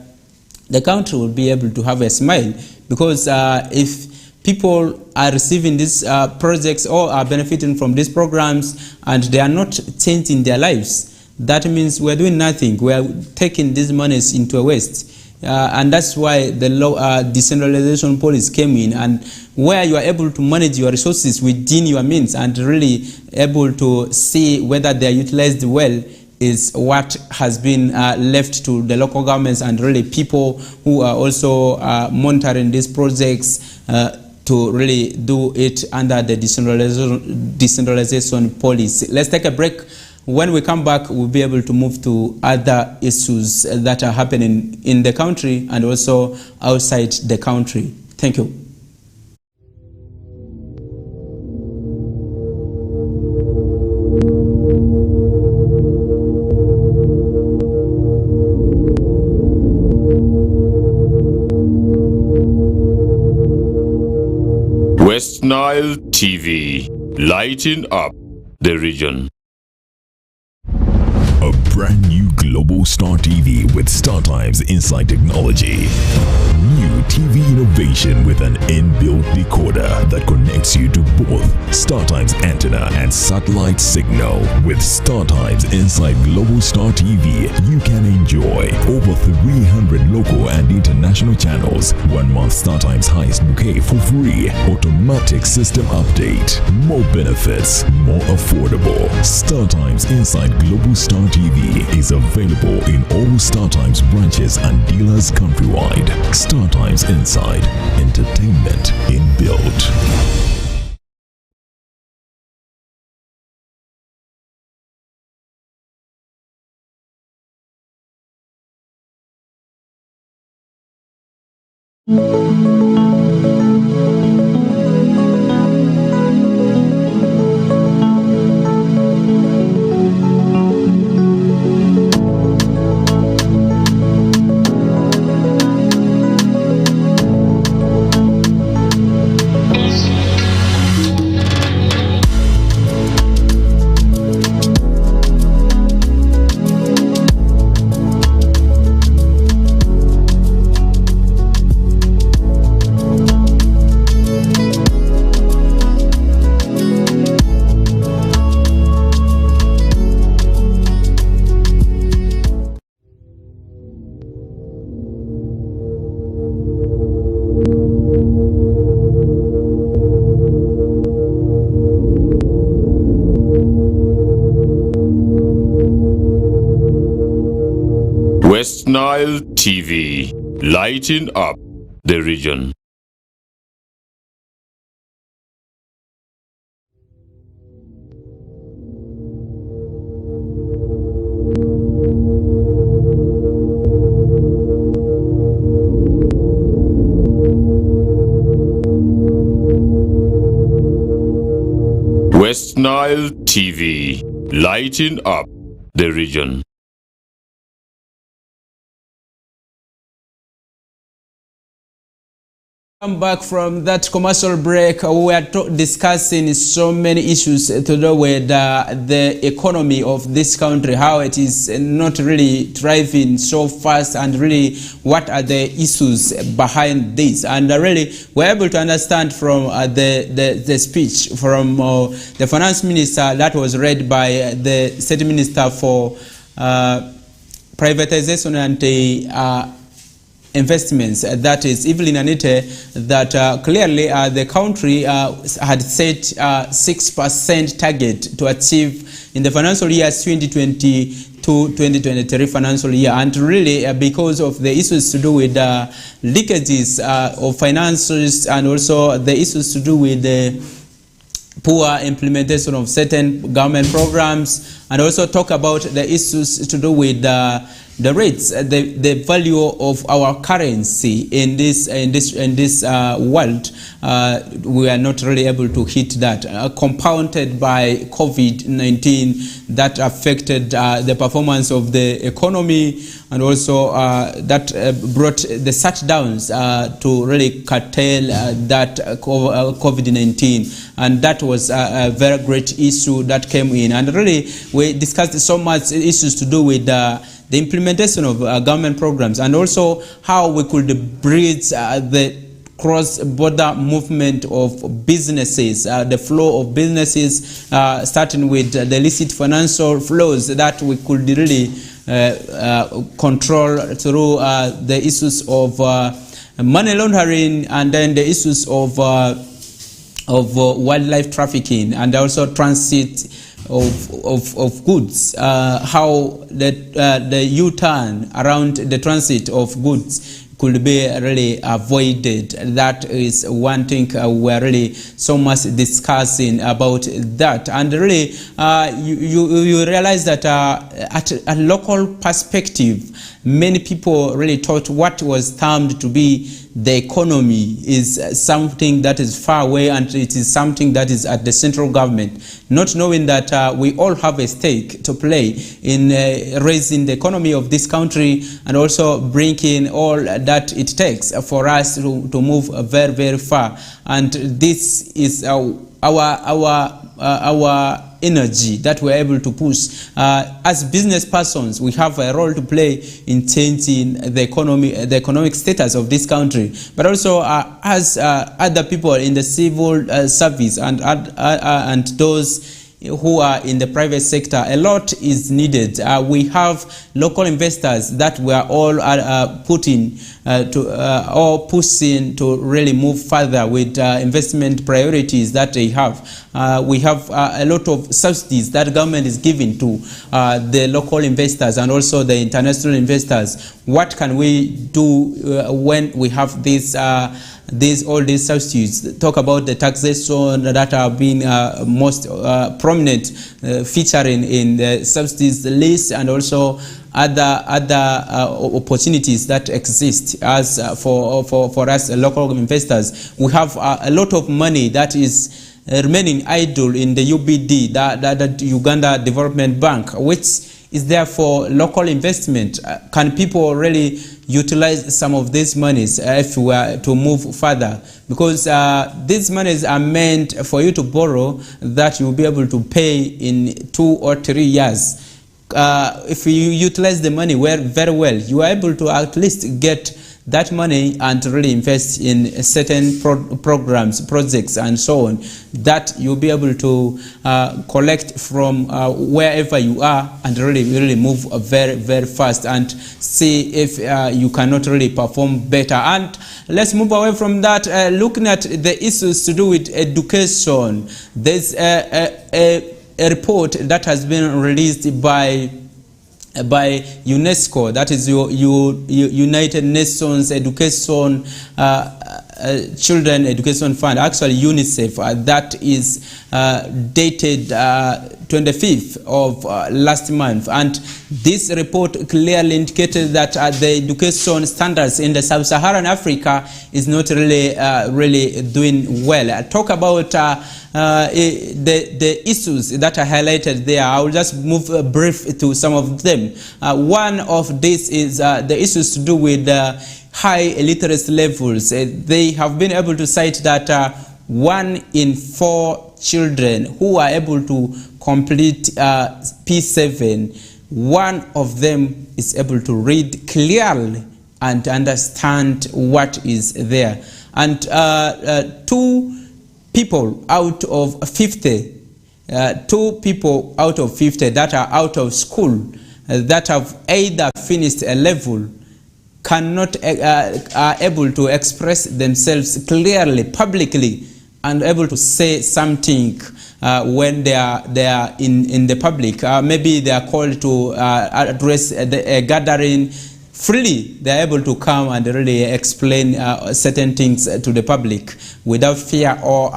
Speaker 1: the country will be able to have a smile. Because if people are receiving these projects or are benefiting from these programs and they are not changing their lives, that means we're doing nothing. We are taking these monies into a waste. And that's why the decentralization policy came in, and where you are able to manage your resources within your means and really able to see whether they are utilized well is what has been left to the local governments and really people who are also monitoring these projects to really do it under the decentralization policy. Let's take a break. When we come back, we'll be able to move to other issues that are happening in the country and also outside the country. Thank you.
Speaker 2: Westnile TV, lighting up the region.
Speaker 3: A brand new Global Star TV with StarTimes Inside Technology. New TV innovation with an inbuilt decoder that connects you to both StarTimes antenna and satellite signal. With StarTimes Inside Global Star TV, you can enjoy over 300 local and international channels, 1 month StarTimes highest bouquet for free, automatic system update, more benefits, more affordable. StarTimes Inside Global Star TV is available in all StarTimes branches and dealers countrywide. StarTimes Inside, entertainment inbuilt.
Speaker 2: Westnile TV, lighting up the region. Westnile TV, lighting up the region.
Speaker 1: Come back from that commercial break. We are discussing so many issues to do with the economy of this country, how it is not really thriving so fast, and really what are the issues behind this. And really we're able to understand from the speech from the finance minister that was read by the state minister for privatization and investments, that is Evelyn Anite, that clearly the country had set 6% target to achieve in the financial year 2020-2023 financial year, and really because of the issues to do with leakages of finances, and also the issues to do with the poor implementation of certain government programs, and also talk about the issues to do with the rates, the value of our currency in this world. We are not really able to hit that, compounded by COVID-19 that affected the performance of the economy, and also that brought the shutdowns to really curtail that COVID-19, and that was a very great issue that came in. And really we discussed so much issues to do with the implementation of government programs, and also how we could bridge the cross-border movement of businesses, the flow of businesses, starting with the illicit financial flows that we could really control through the issues of money laundering, and then the issues of wildlife trafficking, and also transit of goods, how the U-turn around the transit of goods could be really avoided. That is one thing we're really so much discussing about that. And really you realize that at a local perspective, many people really thought what was termed to be the economy is something that is far away, and it is something that is at the central government, not knowing that we all have a stake to play in raising the economy of this country, and also bringing all that it takes for us to move very, very far. And this is our energy that we're able to push. As business persons, we have a role to play in changing the economic status of this country, but also as other people in the civil service and those who are in the private sector, a lot is needed. We have local investors that we are all pushing to really move further with investment priorities that they have. We have a lot of subsidies that government is giving to the local investors and also the international investors. What can we do when we have all these substitutes? Talk about the taxation that have been most prominent, featuring in the subsidies list, and also other opportunities that exist as for us local investors. We have a lot of money that is remaining idle in the UBD, that Uganda Development Bank, which is there for local investment. Can people really utilize some of these monies if we were to move further? Because these monies are meant for you to borrow that you'll be able to pay in 2 or 3 years. If you utilize the money very well, you are able to at least get that money and really invest in certain programs, projects, and so on, that you'll be able to collect from wherever you are, and really move very, very fast, and see if you cannot really perform better. And let's move away from that, looking at the issues to do with education. There's a report that has been released by UNESCO, that is United Nations Education Children Education Fund, actually UNICEF, that is dated 25th of last month, and this report clearly indicated that the education standards in the sub-Saharan Africa is not really doing well. I talk about the issues that are highlighted there. I will just move brief to some of them. One of these is the issues to do with high literacy levels. They have been able to cite that 1 in 4 children who are able to complete P7, one of them is able to read clearly and understand what is there. And 2 people out of 50, 2 people out of 50 that are out of school, that have either finished a level, cannot are able to express themselves clearly, publicly, and able to say something when they are in the public. Maybe they are called to address a gathering freely. They are able to come and really explain certain things to the public without fear or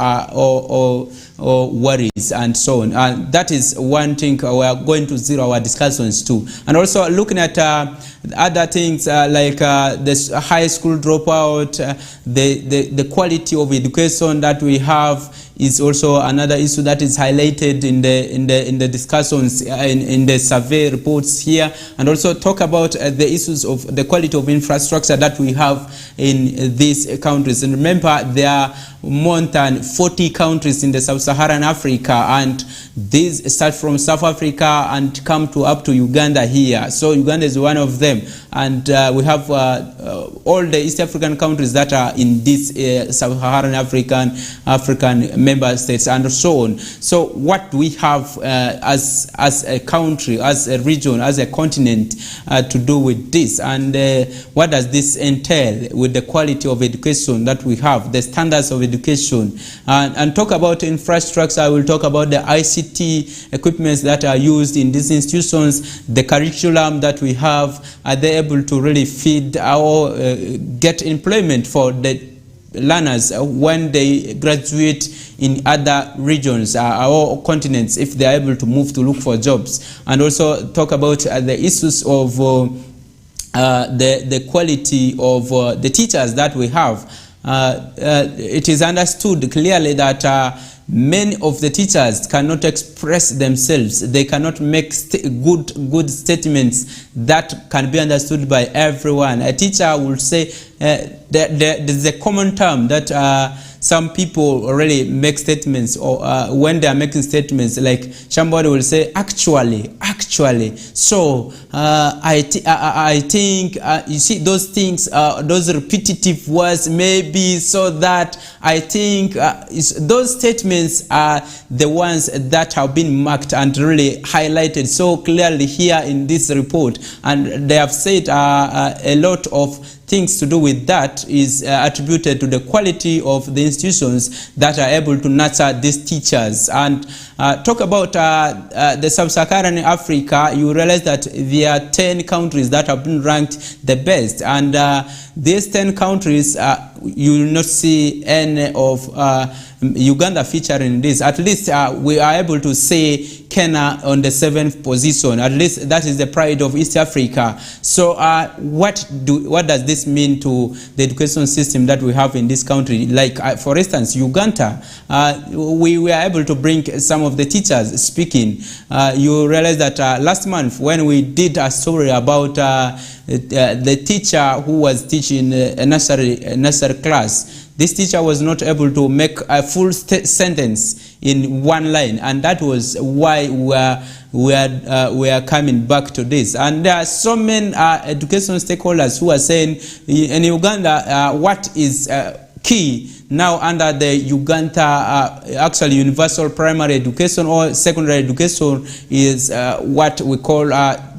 Speaker 1: worries and so on. And that is one thing we are going to zero our discussions to. And also looking at other things like the high school dropout, the quality of education that we have is also another issue that is highlighted in the discussions in the survey reports here, and also talk about the issues of the quality of infrastructure that we have in these countries. And remember, there are more than 40 countries in the sub-Saharan Africa, and these start from South Africa and come to up to Uganda here. So Uganda is one of them, and we have all the East African countries that are in this sub-Saharan African member states and so on. So what we have as a country, as a region, as a continent to do with this, and what does this entail with the quality of education that we have, the standards of education, and talk about infrastructure. I will talk about the ICT equipments that are used in these institutions, the curriculum that we have. Are they able to really feed or get employment for the learners when they graduate in other regions or continents, if they are able to move to look for jobs? And also talk about the issues of the quality of the teachers that we have. It is understood clearly that many of the teachers cannot express themselves. They cannot make good statements that can be understood by everyone. A teacher will say, there's a common term that some people really make statements, or when they are making statements, like somebody will say, actually. So I think, you see those things, those repetitive words, maybe, so that I think those statements are the ones that have been marked and really highlighted so clearly here in this report. And they have said a lot of things to do with that is attributed to the quality of the institutions that are able to nurture these teachers. And talk about the sub-Saharan Africa, you realize that there are 10 countries that have been ranked the best. And these 10 countries, you will not see any of Uganda featuring this. At least we are able to say Kenya on the 7th position. At least that is the pride of East Africa. So what does this mean to the education system that we have in this country? Like for instance, Uganda, we were able to bring some of the teachers speaking. You realize that last month when we did a story about the teacher who was teaching a nursery class, this teacher was not able to make a full sentence in one line, and that was why we are coming back to this. And there are so many education stakeholders who are saying in Uganda, what is key now under the Uganda actually universal primary education or secondary education is what we call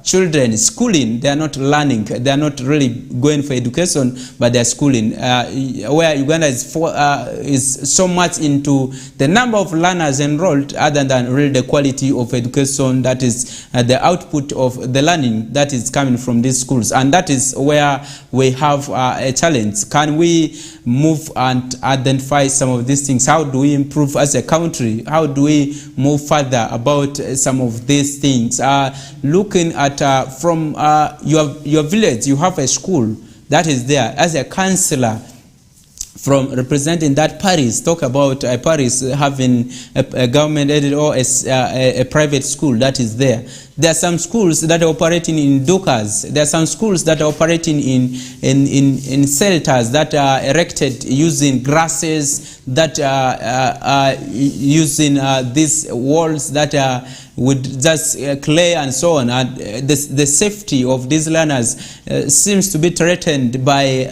Speaker 1: children schooling, they are not learning, they are not really going for education, but they are schooling. Where Uganda is so much into the number of learners enrolled other than really the quality of education, that is the output of the learning that is coming from these schools. And that is where we have a challenge. Can we move and identify some of these things? How do we improve as a country? How do we move further about some of these things? Looking at from your village, you have a school that is there. As a councillor from representing that parish, talk about a parish having a government-aided or a private school that is there. There are some schools that are operating in dockers. There are some schools that are operating in shelters that are erected using grasses, that are using these walls that are with just clay and so on. And the safety of these learners seems to be threatened by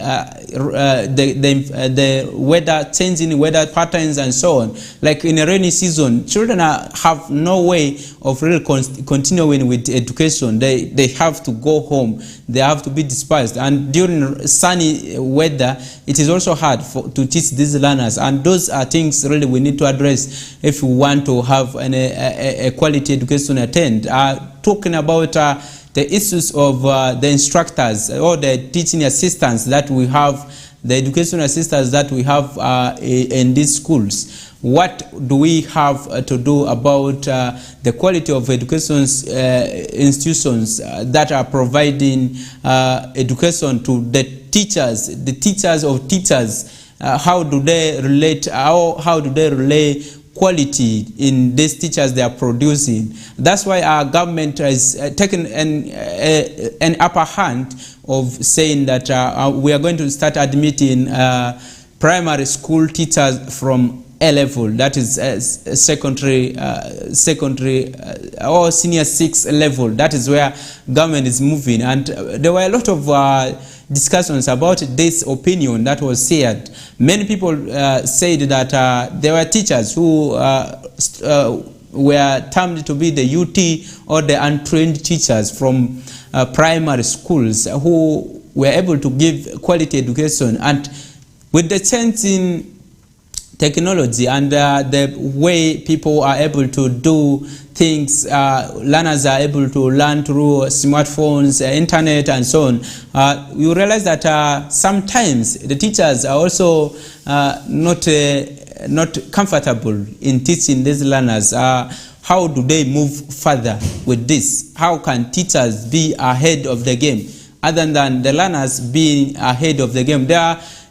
Speaker 1: the weather, changing weather patterns and so on. Like in a rainy season, children have no way of really continuing with education. They have to go home. They have to be dispersed. And during sunny weather, it is also hard to teach these learners. And those are things really we need to address if we want to have a quality education attend. Talking about the issues of the instructors or the teaching assistants that we have, the education assistants that we have in these schools. What do we have to do about the quality of education institutions that are providing education to the teachers of teachers? How do they relate? How do they relay quality in these teachers they are producing? That's why our government has taken an upper hand of saying that we are going to start admitting primary school teachers from A level, that is secondary or senior 6 level. That is where government is moving. And there were a lot of discussions about this opinion that was shared. Many people said that there were teachers who were termed to be the UT or the untrained teachers from primary schools who were able to give quality education. And with the change in technology and the way people are able to do things, learners are able to learn through smartphones, internet and so on, you realize that sometimes the teachers are also not comfortable in teaching these learners. How do they move further with this? How can teachers be ahead of the game other than the learners being ahead of the game?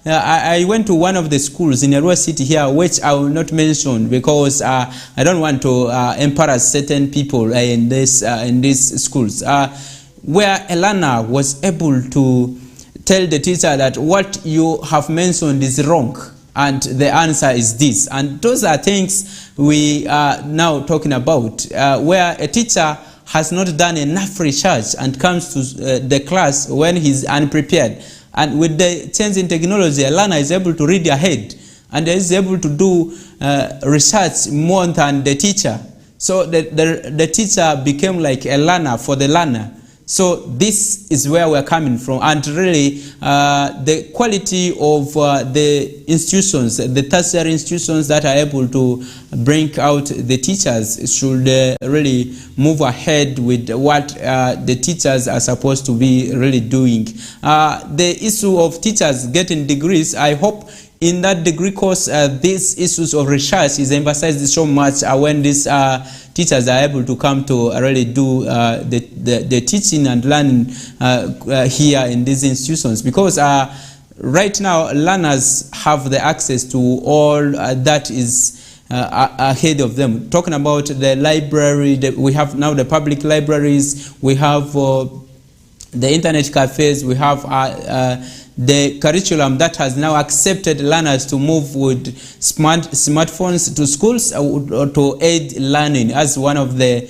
Speaker 1: I went to one of the schools in Arua City here, which I will not mention because I don't want to embarrass certain people in these schools, where a learner was able to tell the teacher that what you have mentioned is wrong and the answer is this. And those are things we are now talking about, where a teacher has not done enough research and comes to the class when he's unprepared. And with the change in technology, a learner is able to read ahead and is able to do research more than the teacher. So the teacher became like a learner for the learner. So this is where we're coming from. And really, the quality of the institutions, the tertiary institutions that are able to bring out the teachers should really move ahead with what the teachers are supposed to be really doing. The issue of teachers getting degrees, I hope in that degree course, these issues of research is emphasized so much when these teachers are able to come to really do the teaching and learning here in these institutions. Because right now, learners have the access to all that is ahead of them. Talking about the library, we have now the public libraries, we have the internet cafes, we have the curriculum that has now accepted learners to move with smartphones to schools or to aid learning as one of the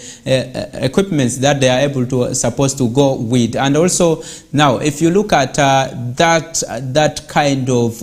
Speaker 1: equipments that they are able to supposed to go with. And also now, if you look at that kind of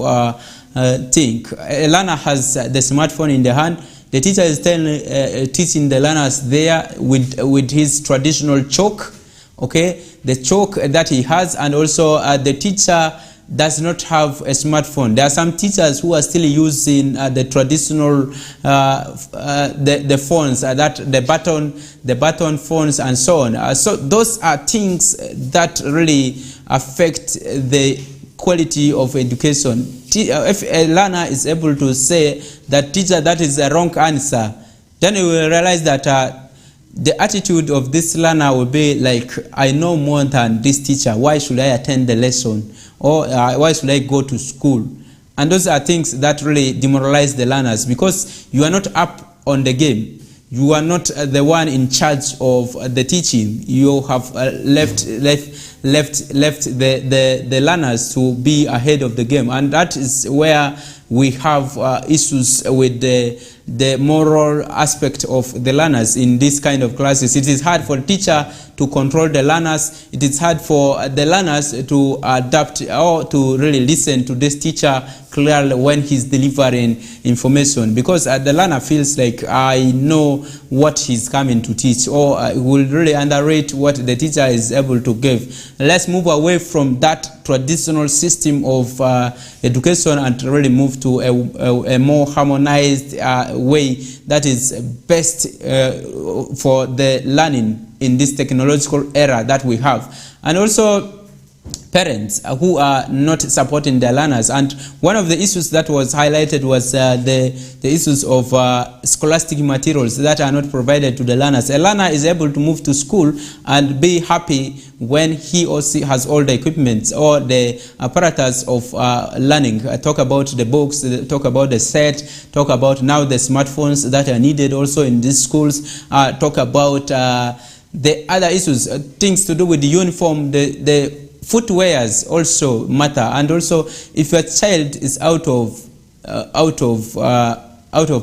Speaker 1: thing, a learner has the smartphone in the hand. The teacher is teaching the learners there with his traditional chalk okay, the chalk that he has, and also the teacher does not have a smartphone. There are some teachers who are still using the traditional the phones, the button phones and so on. So those are things that really affect the quality of education. If a learner is able to say that, teacher, that is a wrong answer, then you will realize that the attitude of this learner will be like, I know more than this teacher, why should I attend the lesson? Or why should I go to school? And those are things that really demoralize the learners, because you are not up on the game. You are not the one in charge of the teaching. You have left the learners to be ahead of the game, and that is where we have issues with the moral aspect of the learners in this kind of classes. It is hard for the teacher to control the learners. It is hard for the learners to adapt or to really listen to this teacher clearly when he's delivering information, because the learner feels like, I know what he's coming to teach, or will really underrate what the teacher is able to give. Let's move away from that traditional system of education and really move to a more harmonized way that is best for the learning in this technological era that we have. And also parents who are not supporting their learners. And one of the issues that was highlighted was the issues of scholastic materials that are not provided to the learners. A learner is able to move to school and be happy when he or she has all the equipment or the apparatus of learning. Talk about the books, talk about the set, talk about now the smartphones that are needed also in these schools, talk about the other issues, things to do with the uniform, the footwears also matter. And also, if your child is out of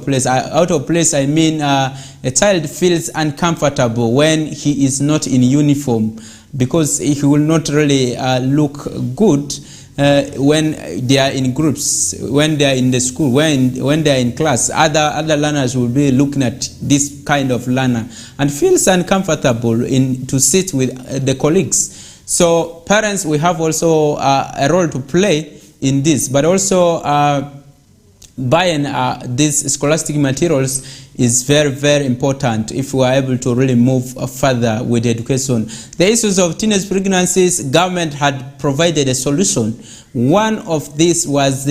Speaker 1: place, I mean a child feels uncomfortable when he is not in uniform, because he will not really look good when they are in groups, when they are in the school, when they are in class. Other learners will be looking at this kind of learner and feels uncomfortable to sit with the colleagues. So parents, we have also a role to play in this, but also buying these scholastic materials is very, very important if we are able to really move further with education. The issues of teenage pregnancies, government had provided a solution. One of these was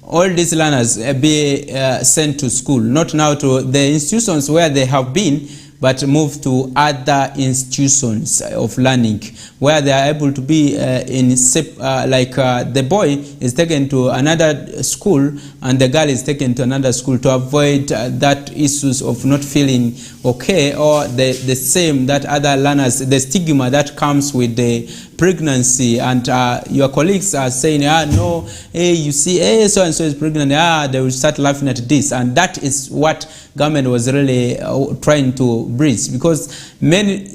Speaker 1: all these learners be sent to school, not now to the institutions where they have been, but move to other institutions of learning where they are able to be in Sept, like the boy is taken to another school and the girl is taken to another school, to avoid that issues of not feeling okay, or the same that other learners, the stigma that comes with the pregnancy, and your colleagues are saying, no, hey, you see, hey, so and so is pregnant, they will start laughing at this. And that is what government was really trying to bridge, because many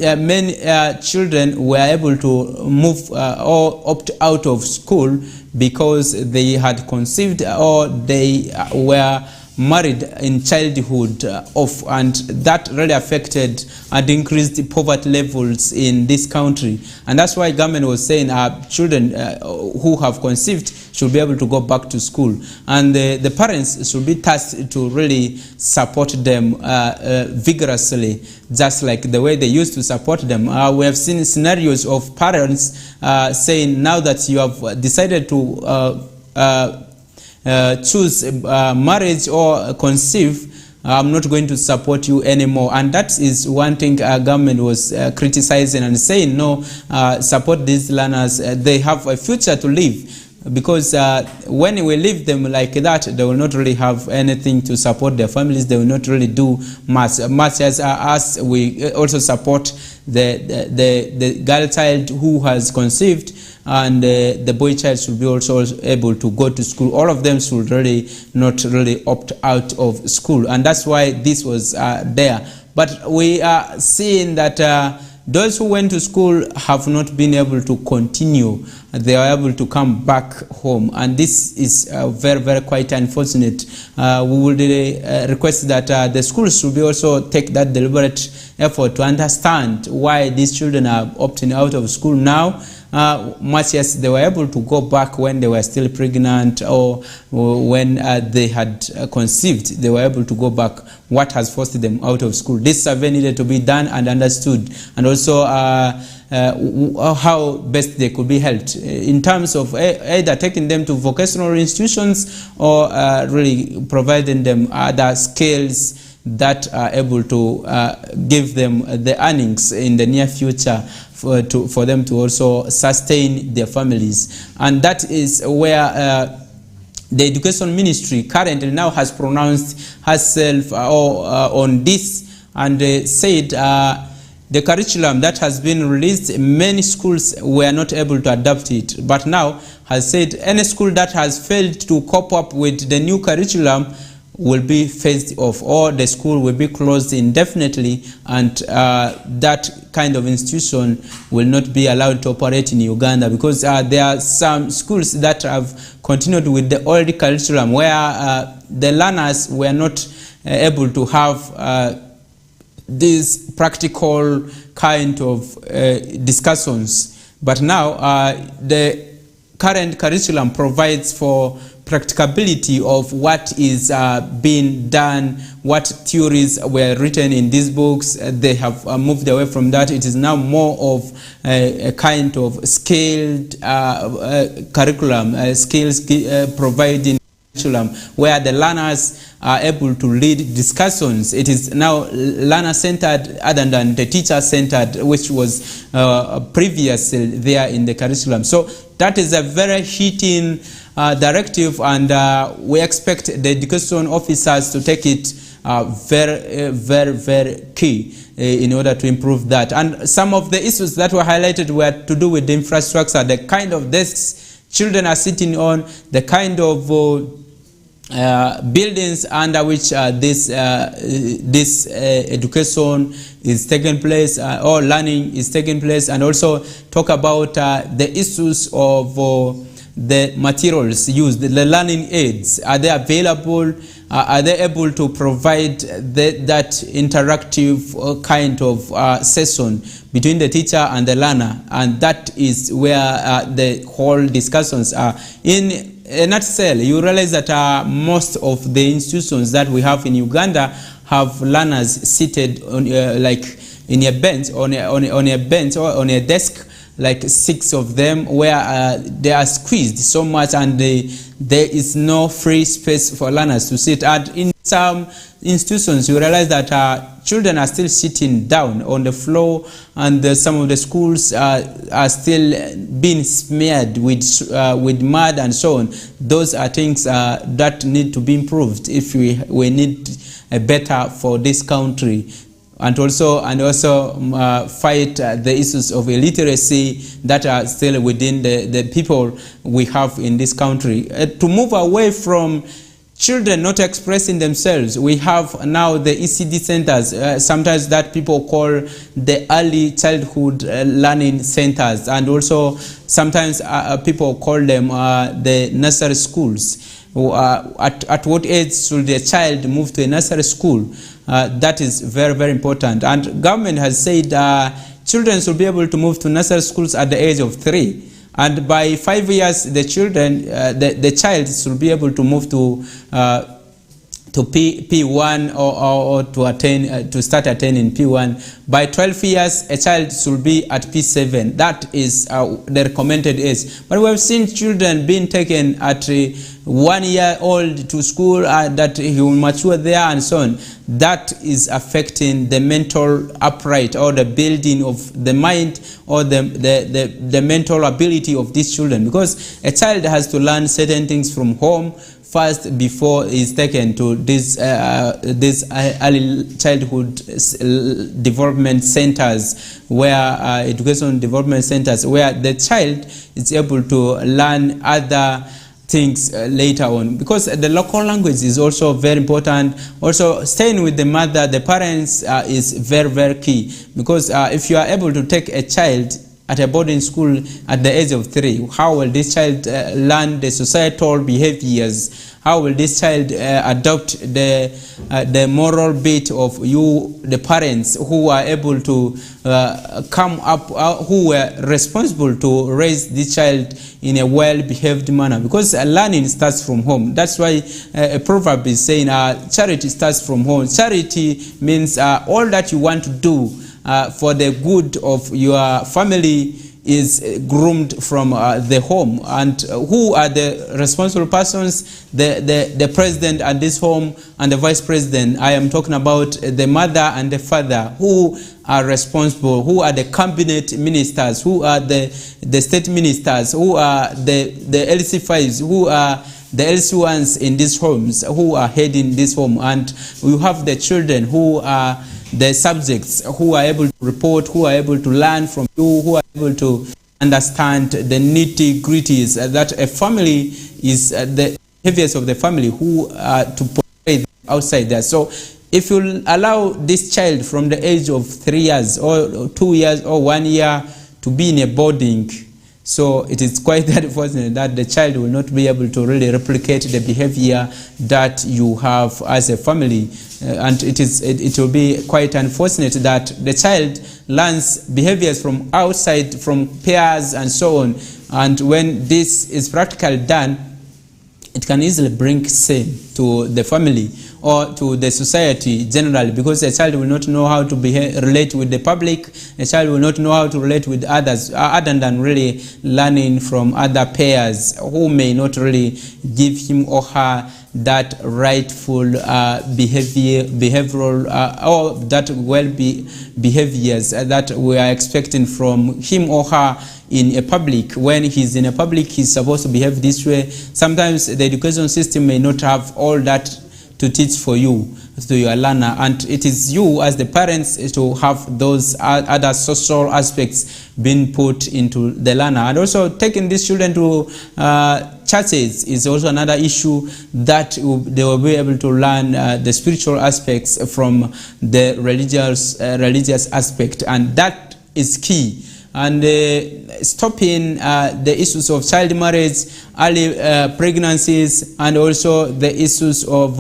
Speaker 1: children were able to move or opt out of school because they had conceived or they were married in childhood and that really affected and increased the poverty levels in this country. And that's why government was saying children who have conceived should be able to go back to school, and the parents should be tasked to really support them vigorously, just like the way they used to support them. We have seen scenarios of parents saying, now that you have decided to choose marriage or conceive, I'm not going to support you anymore. And that is one thing government was criticizing and saying, no, support these learners. They have a future to live, because when we leave them like that, they will not really have anything to support their families. They will not really do much as us. We also support the girl child who has conceived, and the boy child should be also able to go to school. All of them should really not really opt out of school, and that's why this was there. But we are seeing that those who went to school have not been able to continue. They are able to come back home, and this is very, very quite unfortunate. We would request that the schools should be also take that deliberate effort to understand why these children are opting out of school now, much as they were able to go back when they were still pregnant or when they had conceived. They were able to go back. What has forced them out of school? This survey needed to be done and understood, and also how best they could be helped in terms of either taking them to vocational institutions or really providing them other skills that are able to give them the earnings in the near future for them to also sustain their families. And that is where the Education Ministry currently now has pronounced herself on this, and said the curriculum that has been released, many schools were not able to adapt it, but now has said any school that has failed to cope up with the new curriculum will be phased off, or the school will be closed indefinitely, and that kind of institution will not be allowed to operate in Uganda, because there are some schools that have continued with the old curriculum where the learners were not able to have these practical kind of discussions. But now the current curriculum provides for practicability of what is being done, what theories were written in these books. They have moved away from that. It is now more of a kind of scaled curriculum, skills providing curriculum where the learners are able to lead discussions. It is now learner-centered other than the teacher-centered, which was previously there in the curriculum. So that is a very hitting directive, and we expect the education officers to take it very key in order to improve that. And some of the issues that were highlighted were to do with the infrastructure, the kind of desks children are sitting on, the kind of buildings under which this education is taking place, or learning is taking place, and also talk about the issues of the materials used, the learning aids. Are they available? Are they able to provide that interactive kind of session between the teacher and the learner? And that is where the whole discussions are. In a nutshell, you realize that most of the institutions that we have in Uganda have learners seated on, like in a bench, on a bench or on a desk, like 6 of them, where they are squeezed so much, and there is no free space for learners to sit. And in some institutions, you realize that children are still sitting down on the floor, and some of the schools are still being smeared with mud and so on. Those are things that need to be improved if we need a better for this country. And also fight the issues of illiteracy that are still within the people we have in this country. To move away from children not expressing themselves, we have now the ECD centers, sometimes that people call the early childhood learning centers, and also sometimes people call them the nursery schools. At what age should a child move to a nursery school? That is very, very important. And government has said children should be able to move to nursery schools at the age of 3. And by 5 years, the children, the child should be able to move to P1 or to start attending P1. By 12 years, a child should be at P7. That is the recommended age. But we have seen children being taken at 1 year old to school, that he will mature there and so on. That is affecting the mental upright, or the building of the mind, or the mental ability of these children, because a child has to learn certain things from home first before he's taken to this early childhood development centers, where education development centers, where the child is able to learn other things later on, because the local language is also very important. Also, staying with the mother, the parents, is very, very key, because if you are able to take a child at a boarding school at the age of 3, how will this child learn the societal behaviors? How will this child adopt the moral bit of you, the parents, who are able to come up, who were responsible to raise this child in a well-behaved manner? Because learning starts from home. That's why a proverb is saying charity starts from home. Charity means all that you want to do for the good of your family is groomed from the home. And who are the responsible persons? The president at this home and the vice president. I am talking about the mother and the father, who are responsible, who are the cabinet ministers, who are the state ministers, who are the LC5s, who are the LC1s in these homes, who are heading this home. And we have the children who are the subjects, who are able to report, who are able to learn from you, who are able to understand the nitty-gritties that a family is, the behaviors of the family, who are to portray outside there. So if you allow this child from the age of 3 years or 2 years or 1 year to be in a boarding, so it is quite unfortunate that the child will not be able to really replicate the behavior that you have as a family. And it will be quite unfortunate that the child learns behaviors from outside, from peers and so on. And when this is practically done, it can easily bring shame to the family or to the society generally, because a child will not know how to relate with the public. A child will not know how to relate with others, other than really learning from other peers who may not really give him or her that rightful behavioral or that behaviors that we are expecting from him or her in a public. When he's in a public, he's supposed to behave this way. Sometimes the education system may not have all that to teach for you, to your learner, and it is you as the parents to have those other social aspects being put into the learner. And also taking these children to churches is also another issue, that they will be able to learn the spiritual aspects from the religious aspect, and that is key. And stopping the issues of child marriage, early pregnancies, and also the issues of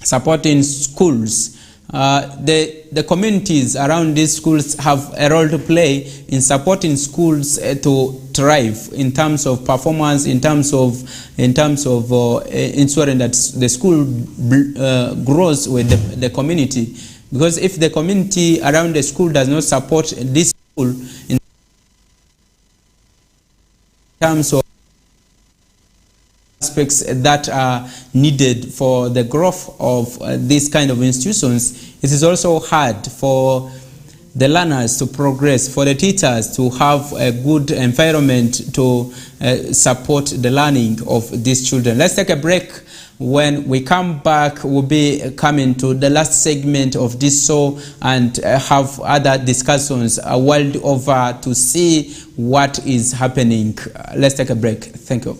Speaker 1: supporting schools. The communities around these schools have a role to play in supporting schools to thrive in terms of performance, in terms of ensuring that the school grows with the community. Because if the community around the school does not support this school in terms of aspects that are needed for the growth of these kind of institutions, it is also hard for the learners to progress, for the teachers to have a good environment to support the learning of these children. Let's take a break. When we come back, we'll be coming to the last segment of this show and have other discussions world over to see what is happening. Let's take a break. Thank you.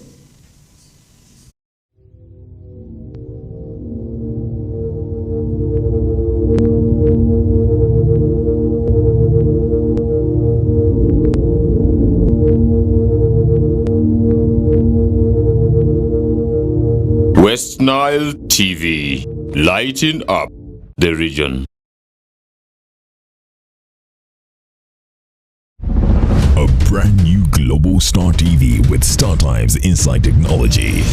Speaker 2: Westnile TV, lighting up the region.
Speaker 3: A brand new Global Star TV with StarTimes Inside Technology.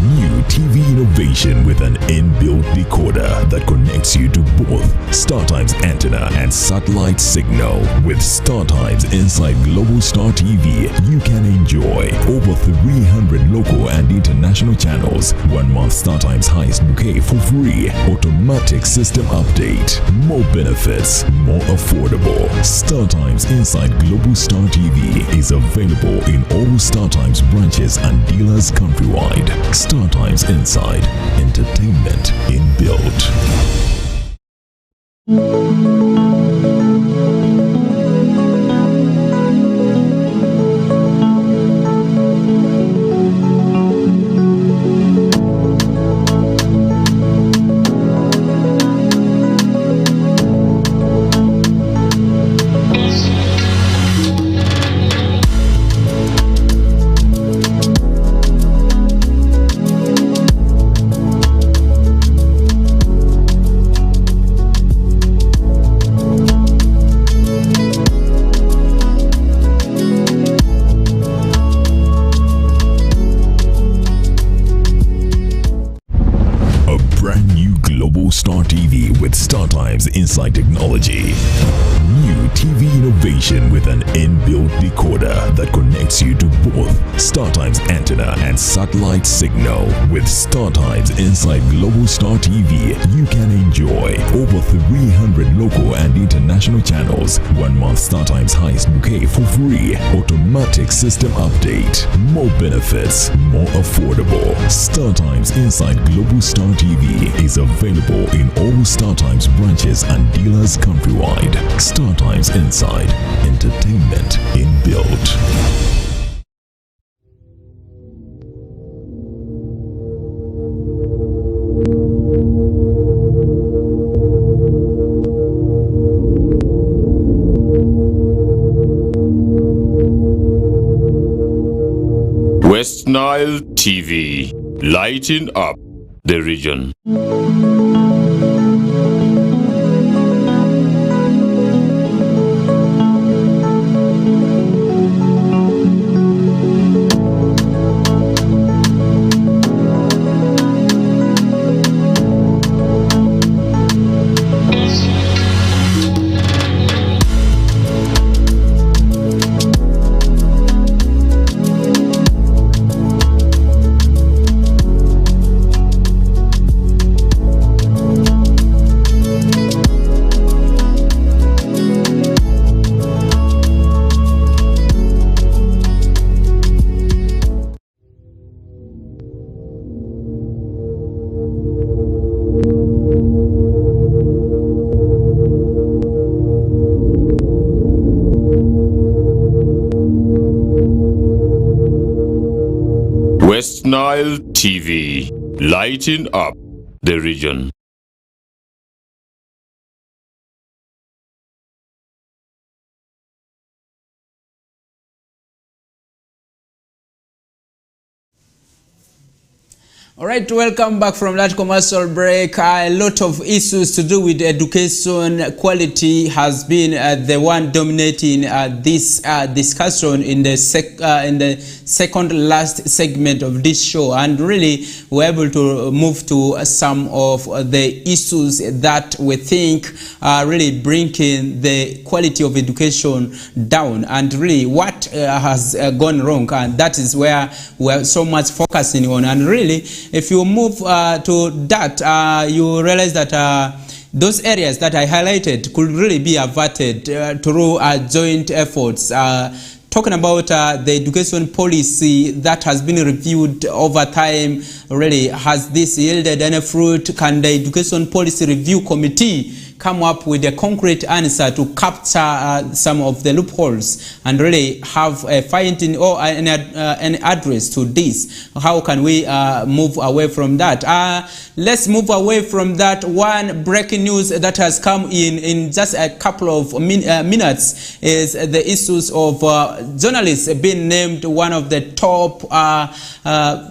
Speaker 3: New TV innovation with an inbuilt decoder that connects you to both StarTimes antenna and satellite signal. With StarTimes Inside Global Star TV, you can enjoy over 300 local and international channels, 1 month StarTimes highest bouquet for free, automatic system update, more benefits, more affordable. StarTimes Inside Global Star TV is available in all StarTimes branches and dealers countrywide. StarTimes Inside, entertainment inbuilt. Star TV with StarTimes Inside Technology. New TV innovation with an inbuilt decoder that connects you to both StarTimes antenna and satellite signal. With StarTimes Inside Global Star TV, you can enjoy over 300 local and international channels, 1 month StarTimes highest bouquet for free, automatic system update, more benefits, more affordable. StarTimes Inside Global Star TV is available in all StarTimes branches and dealers countrywide. StarTimes Inside, entertainment inbuilt.
Speaker 2: Westnile TV, lighting up the region. Westnile TV, lighting up the region.
Speaker 1: All right, welcome back from that commercial break. A lot of issues to do with education quality has been the one dominating this discussion in the second last segment of this show, and really we're able to move to some of the issues that we think are really bringing the quality of education down, and really what has gone wrong, and that is where we're so much focusing on. And really, if you move to that, you realize that those areas that I highlighted could really be averted through joint efforts. Talking about the education policy that has been reviewed over time, really, has this yielded any fruit? Can the education policy review committee come up with a concrete answer to capture some of the loopholes and really have a finding or an address to this? How can we move away from that? Let's move away from that. One breaking news that has come in just a couple of minutes is the issues of journalists being named one of the top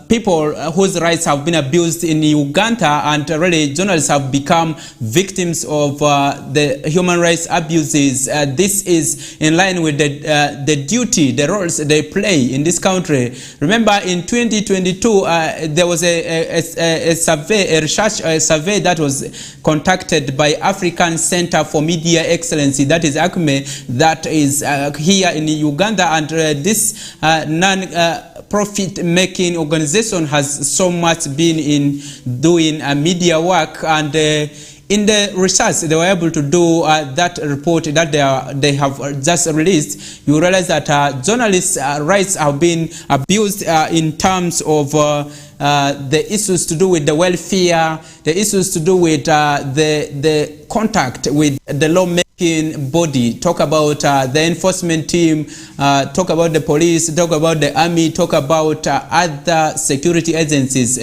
Speaker 1: people whose rights have been abused in Uganda, and really journalists have become victims of the human rights abuses. This is in line with the duty, the roles they play in this country. Remember, in 2022, there was a survey, a research survey that was conducted by African Center for Media Excellency, that is ACME, that is here in Uganda, and this non-profit-making organization has so much been in doing media work, and in the research they were able to do that report that they have just released. You realize that journalists' rights have been abused in terms of the issues to do with the welfare, the issues to do with the contact with the lawmaking body. Talk about the enforcement team, talk about the police, talk about the army, talk about other security agencies.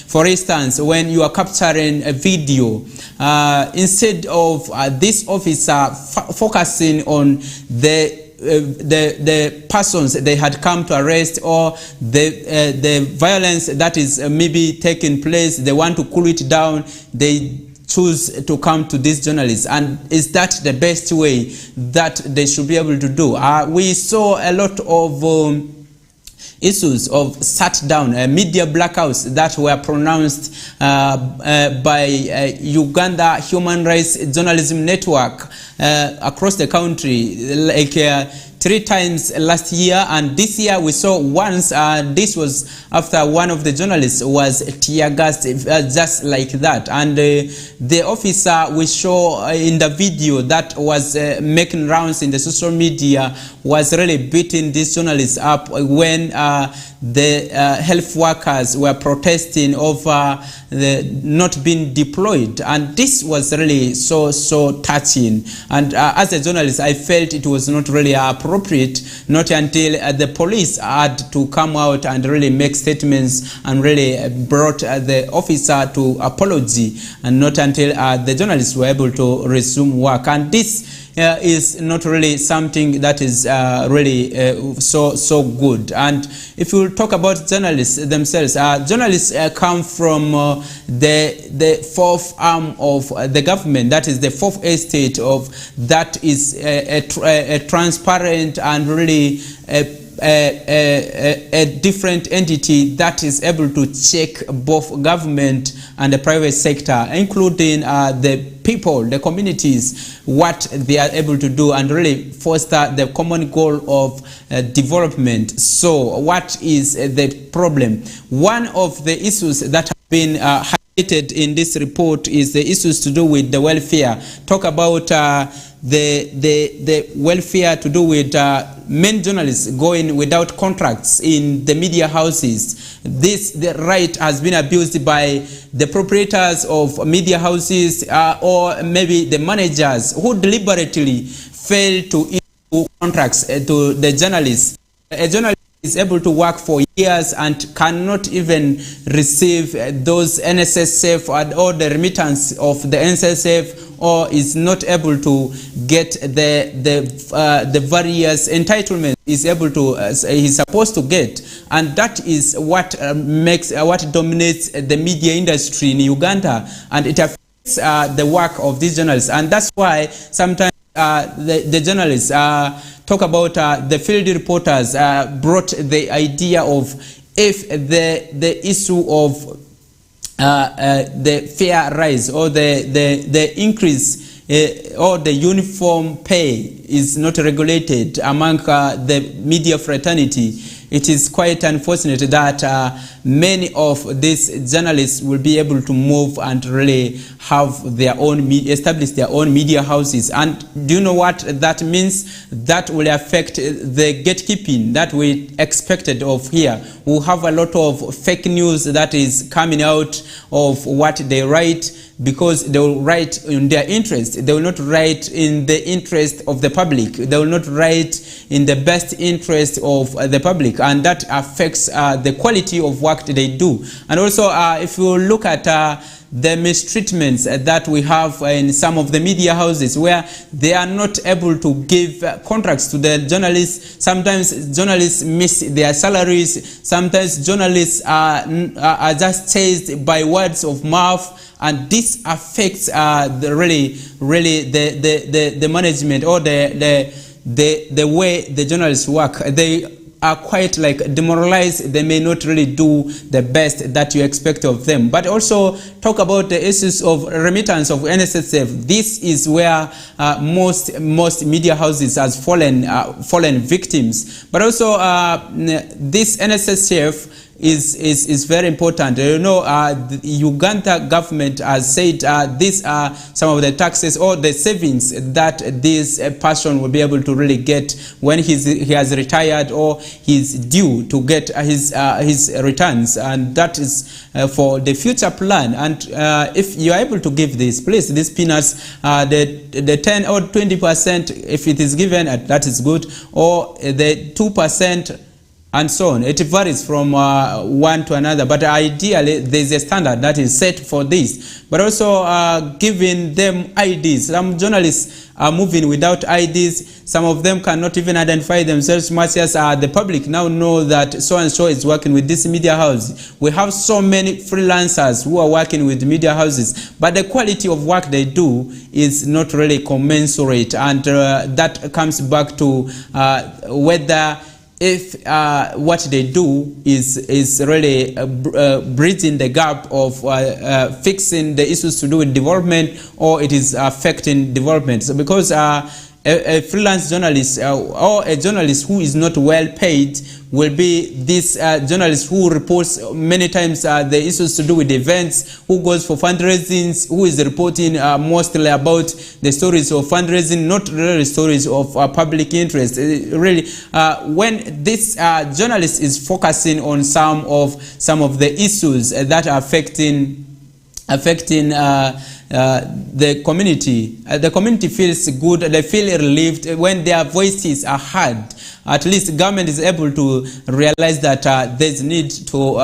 Speaker 1: For instance, when you are capturing a video, instead of this officer focusing on the persons they had come to arrest, or the violence that is maybe taking place, they want to cool it down, they choose to come to these journalists. And is that the best way that they should be able to do? We saw a lot of issues of shutdown, media blackouts that were pronounced by Uganda Human Rights Journalism Network across the country, like 3 times last year, and this year we saw once. This was after one of the journalists was tear gassed, just like that, and the officer we saw in the video that was making rounds in the social media was really beating this journalist up when the health workers were protesting over the not being deployed, and this was really so touching. And as a journalist, I felt it was not really appropriate, not until the police had to come out and really make statements and really brought the officer to apology, and not until the journalists were able to resume work. And this is not really something that is really so good. And if we talk about journalists themselves, journalists come from the fourth arm of the government, that is the fourth estate of that is a transparent and really a different entity that is able to check both government and the private sector, including the people, the communities, what they are able to do and really foster the common goal of development. So what is the problem? One of the issues that have been highlighted in this report is the issues to do with the welfare. Talk about the welfare to do with many journalists going without contracts in the media houses. The right has been abused by the proprietors of media houses or maybe the managers who deliberately fail to issue contracts to the journalists. A journalist is able to work for years and cannot even receive those NSSF or the remittance of the NSSF, or is not able to get the various entitlements is able to he's supposed to get, and that is what what dominates the media industry in Uganda, and it affects the work of these journalists. And that's why sometimes the journalists talk about the field reporters brought the idea of if the issue of the fair rise or the increase or the uniform pay is not regulated among the media fraternity, it is quite unfortunate that many of these journalists will be able to move and really have their own, establish their own media houses. And do you know what that means? That will affect the gatekeeping that we expected of here. We'll have a lot of fake news that is coming out of what they write, because they will write in their interest. They will not write in the interest of the public. They will not write in the best interest of the public, and that affects the quality of work they do. And also, if you look at the mistreatments that we have in some of the media houses, where they are not able to give contracts to the journalists. Sometimes journalists miss their salaries. Sometimes journalists are just chased by words of mouth, and this affects the management or the way the journalists work. They are quite like demoralized. They may not really do the best that you expect of them. But also talk about the issues of remittance of NSSF. This is where most media houses has fallen victims. But also this NSSF is very important. You know, the Uganda government has said these are some of the taxes or the savings that this person will be able to really get when he has retired or he's due to get his returns, and that is for the future plan. And if you are able to give this, please, these peanuts, the 10 or 20%, if it is given, that is good, or the 2%. And so on. It varies from one to another, but ideally there is a standard that is set for this. But also giving them IDs. Some journalists are moving without IDs. Some of them cannot even identify themselves, much as the public now know that so and so is working with this media house. We have so many freelancers who are working with media houses, but the quality of work they do is not really commensurate, and that comes back to whether if what they do is really bridging the gap of fixing the issues to do with development, or it is affecting development. So because a freelance journalist or a journalist who is not well paid will be this journalist who reports many times the issues to do with events, who goes for fundraising, who is reporting mostly about the stories of fundraising, not really stories of public interest. Really, when this journalist is focusing on some of the issues that are affecting the community feels good, they feel relieved when their voices are heard. At least government is able to realize that there's need to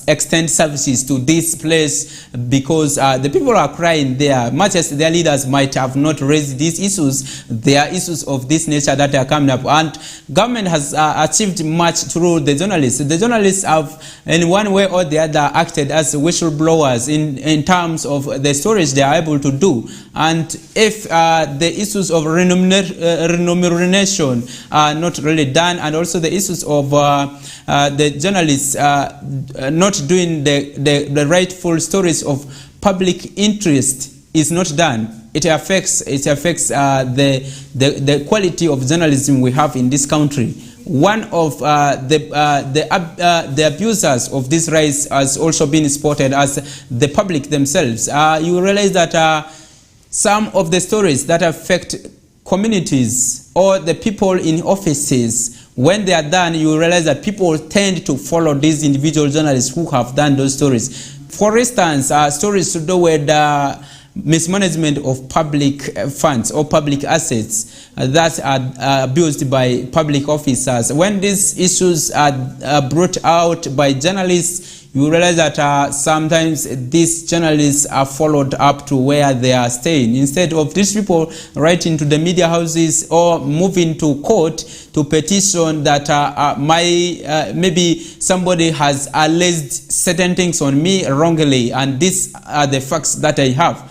Speaker 1: extend services to this place, because the people are crying there. Much as their leaders might have not raised these issues, there are issues of this nature that are coming up, and government has achieved much through the journalists. The journalists have, in one way or the other, acted as whistleblowers in terms of the stories they are able to do. And if the issues of remuneration are not really done, and also the issues of the journalists not doing the rightful stories of public interest is not done, it affects the quality of journalism we have in this country. One of the abusers of these rights has also been spotted as the public themselves. You realize that some of the stories that affect communities or the people in offices, when they are done, you realize that people tend to follow these individual journalists who have done those stories. For instance, stories to do with mismanagement of public funds or public assets that are abused by public officers. When these issues are brought out by journalists, you realize that sometimes these journalists are followed up to where they are staying. Instead of these people writing to the media houses or moving to court to petition that maybe somebody has alleged certain things on me wrongly, and these are the facts that I have.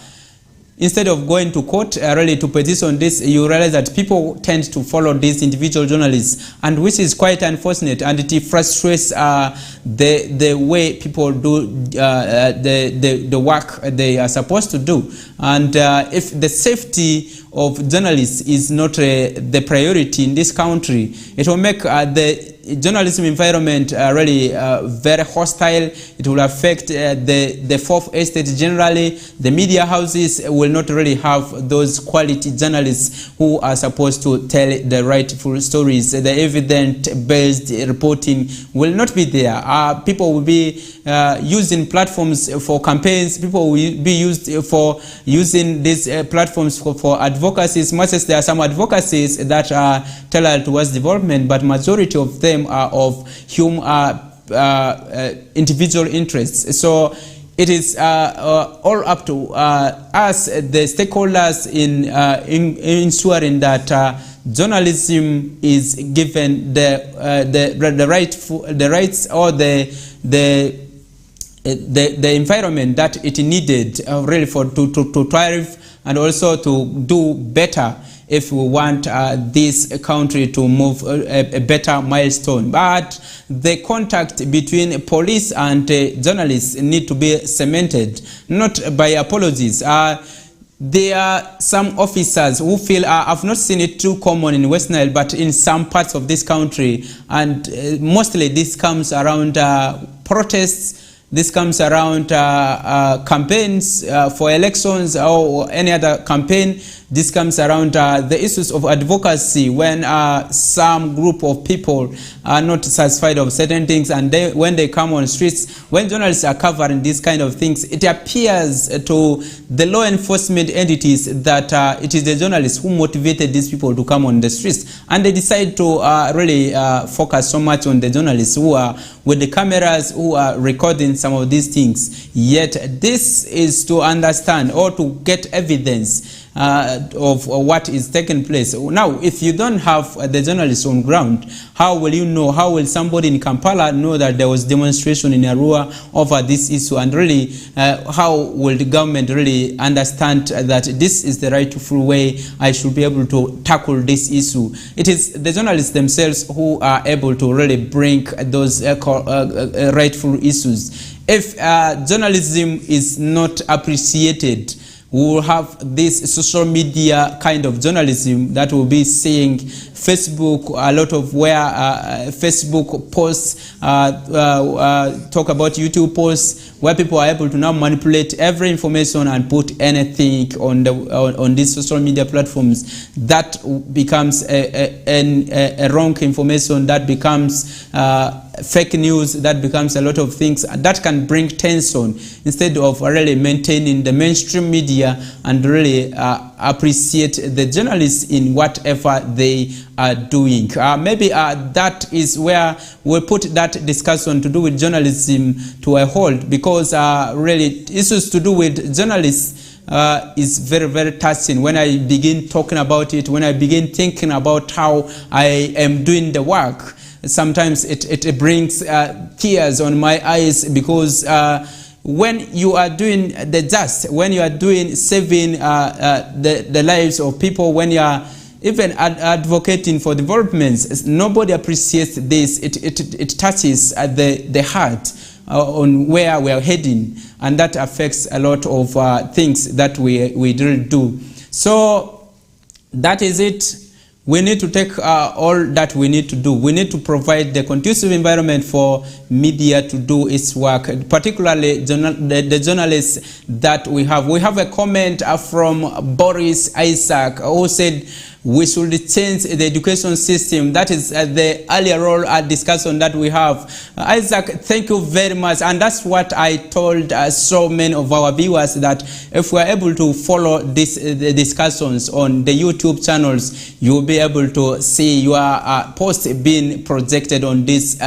Speaker 1: Instead of going to court really to petition this, you realize that people tend to follow these individual journalists, and which is quite unfortunate, and it frustrates the way people do the work they are supposed to do. And if the safety of journalists is not the priority in this country, it will make the journalism environment really very hostile. It will affect the fourth estate generally. The media houses will not really have those quality journalists who are supposed to tell the rightful stories. The evidence-based reporting will not be there. People will be using platforms for campaigns. People will be using these platforms for advocacies, much as there are some advocacies that are tailored towards development, but majority of them are of individual interests. So it is all up to us, the stakeholders, in ensuring that journalism is given the rights or the environment that it needed really to thrive, and also to do better if we want this country to move a better milestone. But the contact between police and journalists need to be cemented, not by apologies. There are some officers who feel, I've not seen it too common in Westnile, but in some parts of this country, and mostly this comes around protests. This comes around campaigns for elections or any other campaign. This comes around the issues of advocacy, when some group of people are not satisfied of certain things, and when they come on streets, when journalists are covering these kind of things, it appears to the law enforcement entities that it is the journalists who motivated these people to come on the streets, and they decide to really focus so much on the journalists who are with the cameras, who are recording some of these things. Yet this is to understand or to get evidence of what is taking place. Now, if you don't have the journalists on ground, how will you know? How will somebody in Kampala know that there was demonstration in Arua over this issue? And really, how will the government really understand that this is the rightful way I should be able to tackle this issue? It is the journalists themselves who are able to really bring those rightful issues. If journalism is not appreciated, we will have this social media kind of journalism that will be seeing Facebook, a lot of where Facebook posts talk about YouTube posts, where people are able to now manipulate every information and put anything on the on these social media platforms. That becomes a wrong information, that becomes fake news, that becomes a lot of things that can bring tension instead of really maintaining the mainstream media and really appreciate the journalists in whatever they are doing. Maybe that is where we put that discussion to do with journalism to a halt, because really issues to do with journalists is very, very touching. When I begin talking about it, when I begin thinking about how I am doing the work, sometimes it brings tears on my eyes, because when you are doing the just, when you are doing saving the lives of people, when you are even advocating for developments, nobody appreciates this. It touches the heart on where we are heading, and that affects a lot of things that we really do. So that is it. We need to take all that we need to do. We need to provide the conducive environment for media to do its work, particularly the journalists that we have. We have a comment from Boris Isaac, who said we should change the education system. That is the earlier role discussion that we have. Isaac, thank you very much. And that's what I told so many of our viewers, that if we are able to follow the discussions on the YouTube channels, you'll be able to see your post being projected on these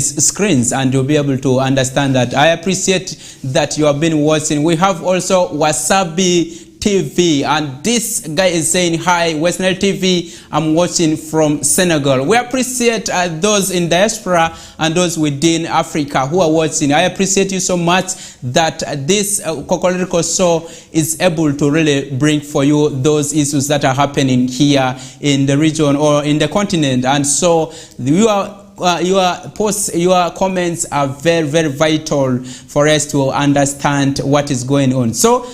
Speaker 1: screens, and you'll be able to understand that. I appreciate that you have been watching. We have also Wasabi TV, and this guy is saying, hi, Westnile TV, I'm watching from Senegal. We appreciate those in diaspora and those within Africa who are watching. I appreciate you so much that this KOKOLIRIKO show is able to really bring for you those issues that are happening here in the region or in the continent. And so your posts, your comments are very, very vital for us to understand what is going on. So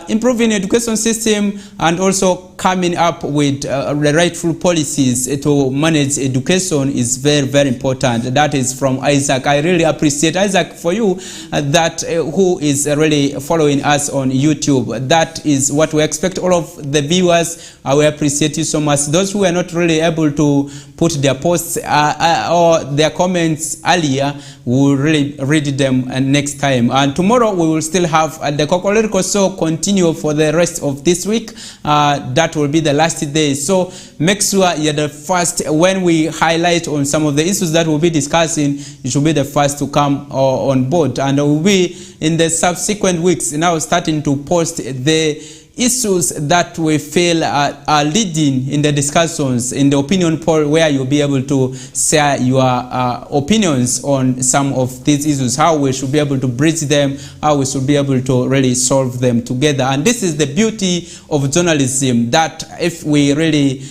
Speaker 1: improving education system and also coming up with the rightful policies to manage education is very, very important. That is from Isaac. I really appreciate Isaac for you who is really following us on YouTube. That is what we expect all of the viewers. We appreciate you so much. Those who are not really able to put their posts or their comments earlier, we will really read them next time. And tomorrow we will still have the KOKOLIRIKO show continue for the rest of this week. That will be the last day. So make sure you're the first. When we highlight on some of the issues that we'll be discussing, you should be the first to come on board. And we'll be in the subsequent weeks now starting to post the issues that we feel are leading in the discussions, in the opinion poll, where you'll be able to share your opinions on some of these issues, how we should be able to bridge them, how we should be able to really solve them together. And this is the beauty of journalism, that if we really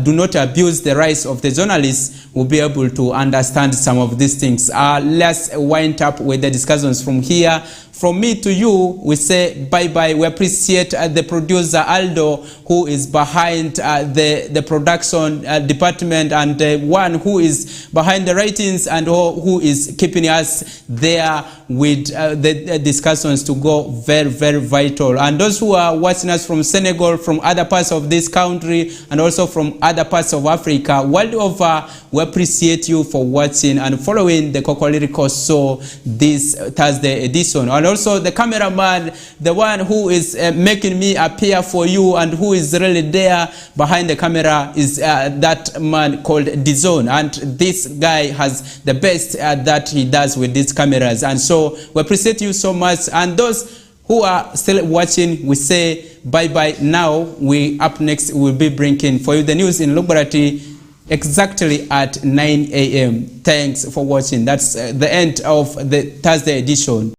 Speaker 1: do not abuse the rights of the journalists, we'll be able to understand some of these things. Let's wind up with the discussions from here. From me to you, we say bye-bye. We appreciate the producer Aldo, who is behind the production department, and the one who is behind the writings and who is keeping us there with the discussions to go very, very vital. And those who are watching us from Senegal, from other parts of this country, and also from other parts of Africa, world over, we appreciate you for watching and following the KOKOLIRIKO show this Thursday edition. And also the cameraman, the one who is making me appear for you and who is really there behind the camera, is that man called Dizone. And this guy has the best that he does with these cameras. And so we appreciate you so much. And those who are still watching, we say bye-bye now. We up next will be bringing for you the news in Lugbarati exactly at 9 a.m. Thanks for watching. That's the end of the Thursday edition.